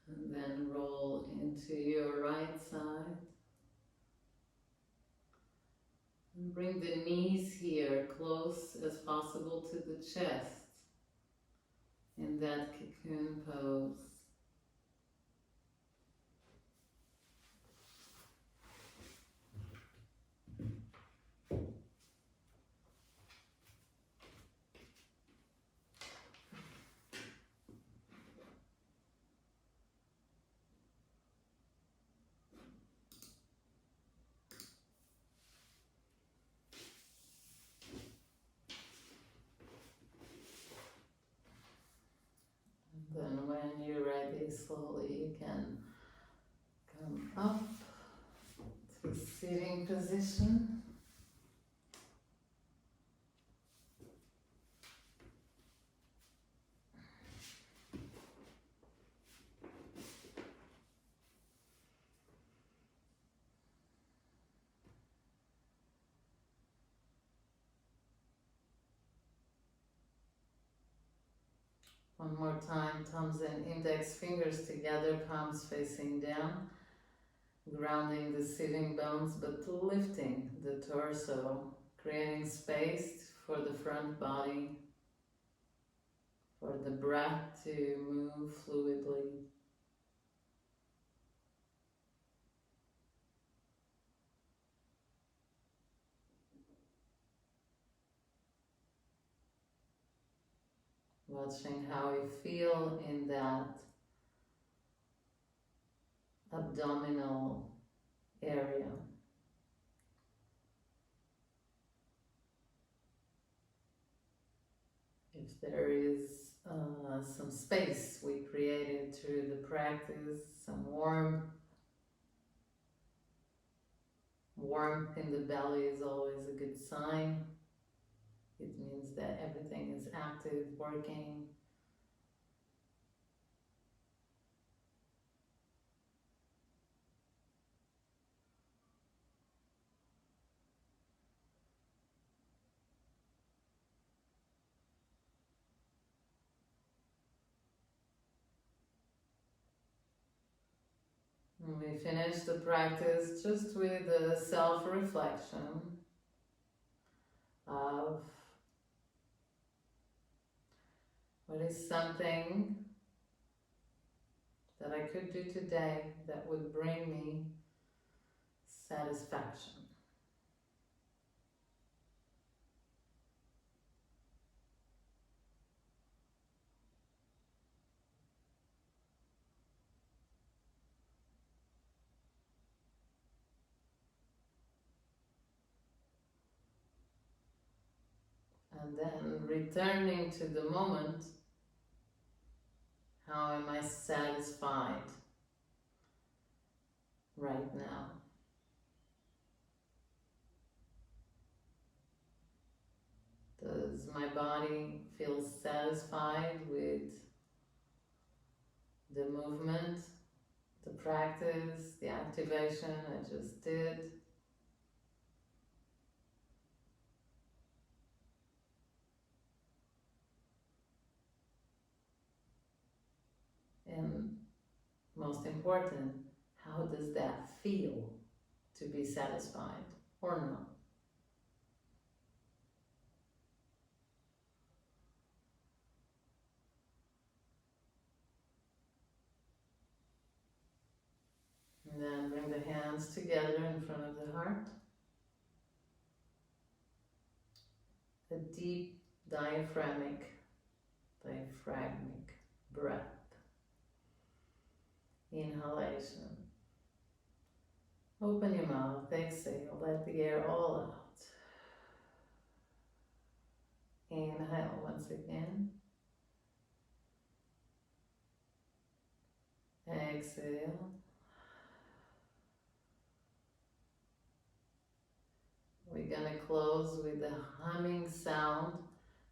And then roll into your right side. And bring the knees here close as possible to the chest in that cocoon pose. Then when you're ready, slowly you can come up to sitting position. One more time, thumbs and index fingers together, palms facing down, grounding the sitting bones but lifting the torso, creating space for the front body, for the breath to move fluidly. Watching how we feel in that abdominal area. If there is some space we created through the practice, some warmth in the belly is always a good sign. It means that everything is active, working. And we finish the practice just with a self-reflection of what is something that I could do today that would bring me satisfaction. And then returning to the moment, how am I satisfied right now? Does my body feel satisfied with the movement, the practice, the activation I just did? And most important, how does that feel to be satisfied or not? And then bring the hands together in front of the heart. A deep diaphragmic. breath. Inhalation. Open your mouth, exhale, let the air all out. Inhale once again. Exhale. We're gonna close with the humming sound,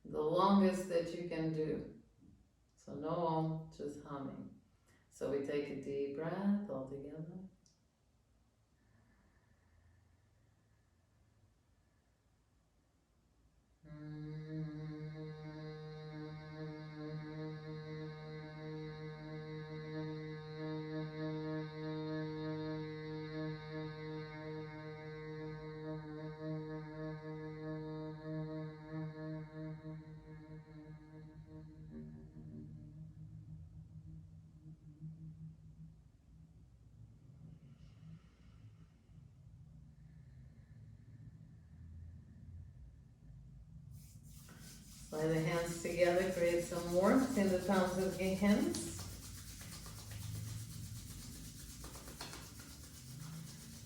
the longest that you can do. So no om, just humming. So we take a deep breath all together. Slide the hands together, create some warmth in the palms of your hands.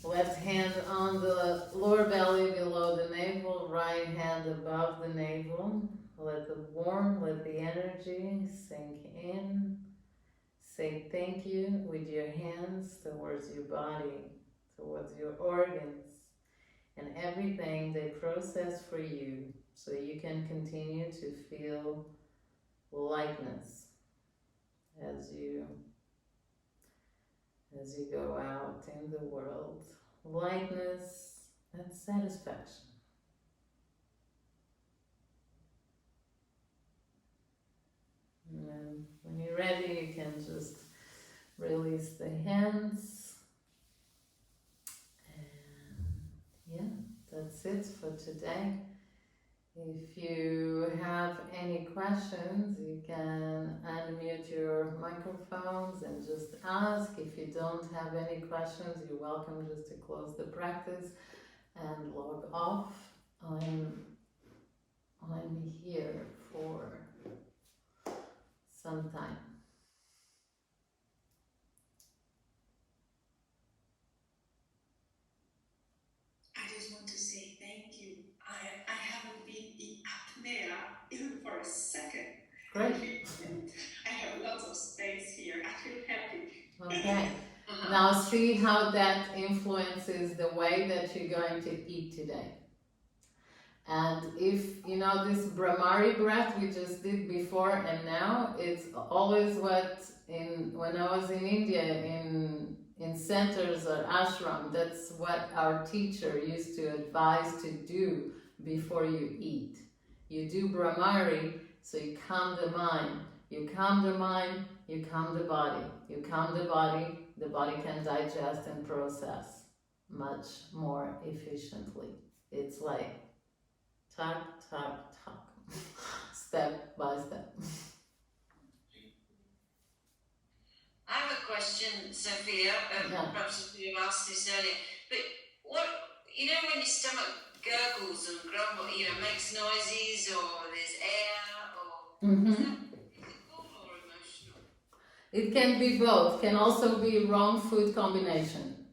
Left hand on the lower belly below the navel, right hand above the navel. Let the warmth, let the energy sink in. Say thank you with your hands towards your body, towards your organs, and everything they process for you, so you can continue to feel lightness as you go out in the world. Lightness and satisfaction. And then when you're ready, you can just release the hands. And yeah, that's it for today. If you have any questions, you can unmute your microphones and just ask. If you don't have any questions, you're welcome just to close the practice and log off. I'm here for some time. I just want to say thank you. I haven't been in apnea even for a second. Great. I have lots of space here. I feel happy. Okay. Now see how that influences the way that you're going to eat today. And if you know this Brahmari breath we just did before and now, it's always what when I was in India in centers or ashram, that's what our teacher used to advise to do before you eat. You do Brahmari, so you calm the mind. You calm the mind, you calm the body. You calm the body can digest and process much more efficiently. It's like talk, step by step. I have a question, Sophia. Perhaps you asked this earlier, but what, you know, when your stomach gurgles and grumbles, makes noises, or there's air, or is it physical or emotional? It can be both. Can also be wrong food combination.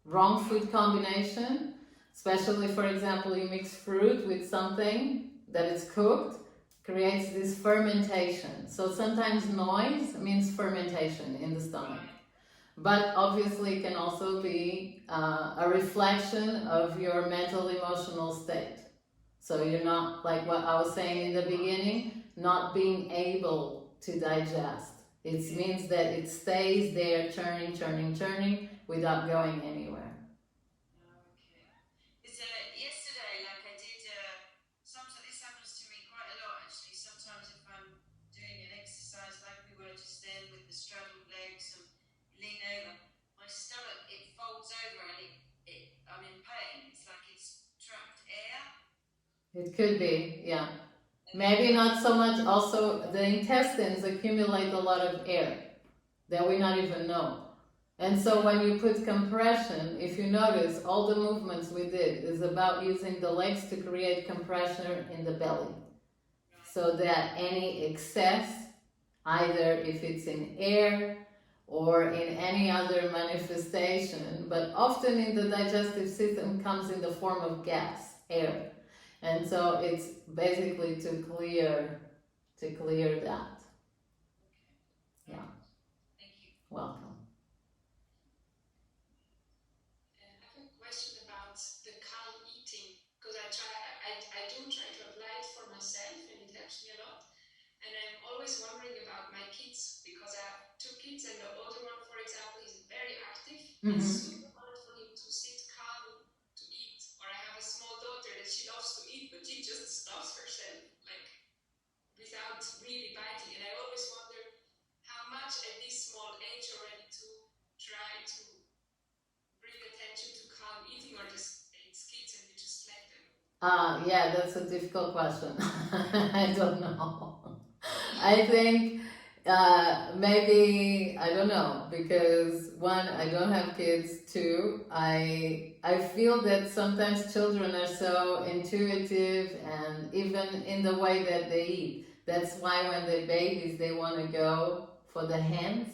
Wrong food combination, especially for example, you mix fruit with something that is cooked, creates this fermentation. So sometimes noise means fermentation in the stomach. But obviously it can also be a reflection of your mental emotional state. So you're not, like what I was saying in the beginning, not being able to digest. It means that it stays there churning without going anywhere. Yesterday, like I did, sometimes this happens to me quite a lot actually. Sometimes if I'm doing an exercise like we were just then with the straddled legs and lean over, my stomach, it folds over and I'm in pain. It's like it's trapped air. It could be, yeah. Maybe not so much. Also, the intestines accumulate a lot of air that we not even know. And so when you put compression, if you notice, all the movements we did is about using the legs to create compression in the belly. So that any excess either if it's in air or in any other manifestation, but often in the digestive system comes in the form of gas, air. And so it's basically to clear that. Yeah. Thank you. Welcome. I have a question about the calm eating, because I do try to apply it for myself, and it helps me a lot. And I'm always wondering about my kids, because I have two kids, and the older one, for example, is very active. Mm-hmm. It's super hard for him to sit calm to eat. Or I have a small daughter that she loves to eat, but she just stops herself, like without really biting. And I always wonder how much at this small age already to try to bring attention to calm eating, or just it's kids and you just let them. Yeah, that's a difficult question. I don't know. I think maybe, I don't know, because one, I don't have kids. Two, I feel that sometimes children are so intuitive, and even in the way that they eat. That's why when they're babies, they want to go for the hands,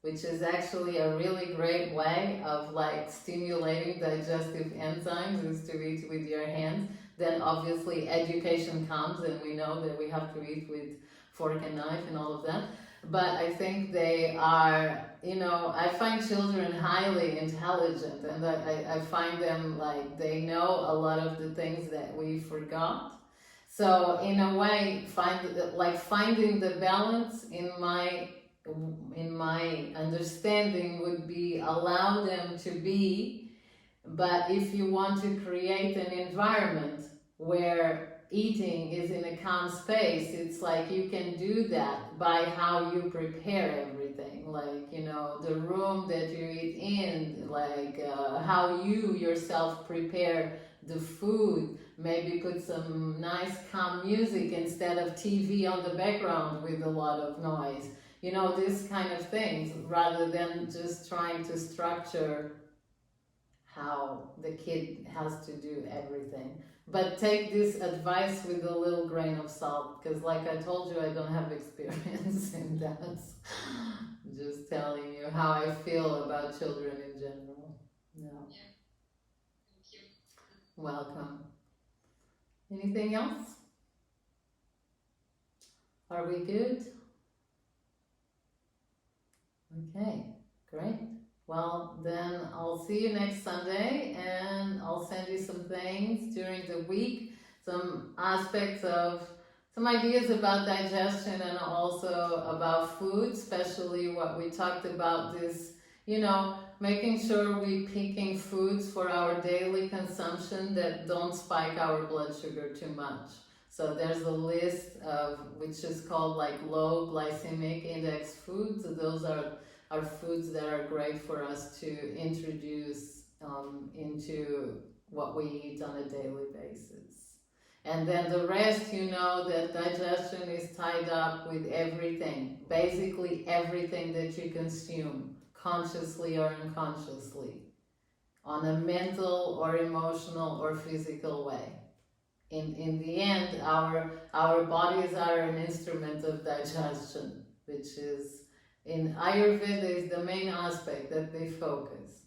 which is actually a really great way of like stimulating digestive enzymes, is to eat with your hands. Then obviously education comes, and we know that we have to eat with fork and knife and all of that. But I think they are, I find children highly intelligent, and I find them like they know a lot of the things that we forgot. So in a way, finding the balance in my understanding would be allow them to be, but if you want to create an environment where eating is in a calm space, it's like you can do that by how you prepare everything, like the room that you eat in, like how you yourself prepare the food. Maybe put some nice calm music instead of TV on the background with a lot of noise, these kind of things, rather than just trying to structure how the kid has to do everything. But take this advice with a little grain of salt, because like I told you, I don't have experience in that. Just telling you how I feel about children in general. Yeah. Thank you. Welcome. Anything else? Are we good? Okay, great. Well, then I'll see you next Sunday, and I'll send you some things during the week, some aspects of, some ideas about digestion and also about food, especially what we talked about this, making sure we're picking foods for our daily consumption that don't spike our blood sugar too much. So there's a list of, which is called like low glycemic index foods. Those are foods that are great for us to introduce into what we eat on a daily basis. And then the rest, that digestion is tied up with everything, basically everything that you consume, consciously or unconsciously, on a mental or emotional or physical way. In the end, our bodies are an instrument of digestion, which is, in Ayurveda, is the main aspect that they focus.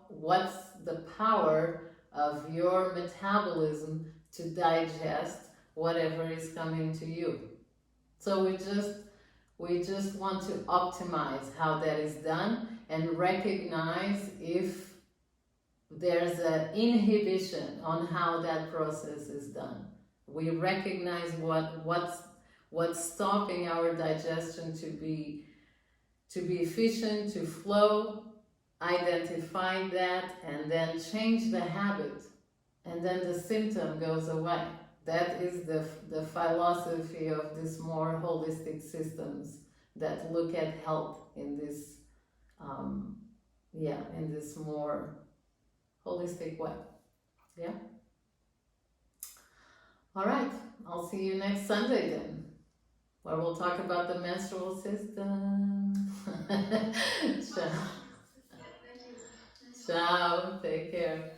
What's the power of your metabolism to digest whatever is coming to you? So we just want to optimize how that is done, and recognize if there's an inhibition on how that process is done. We recognize what's stopping our digestion to be efficient, to flow, identify that, and then change the habit, and then the symptom goes away. That is the philosophy of these more holistic systems that look at health in this in this more holistic way. Yeah. All right. I'll see you next Sunday then, where we'll talk about the menstrual system. Ciao. Ciao. Take care.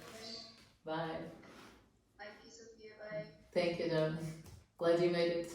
Bye. Bye, Sophia. Bye. Thank you, darling. Glad you made it.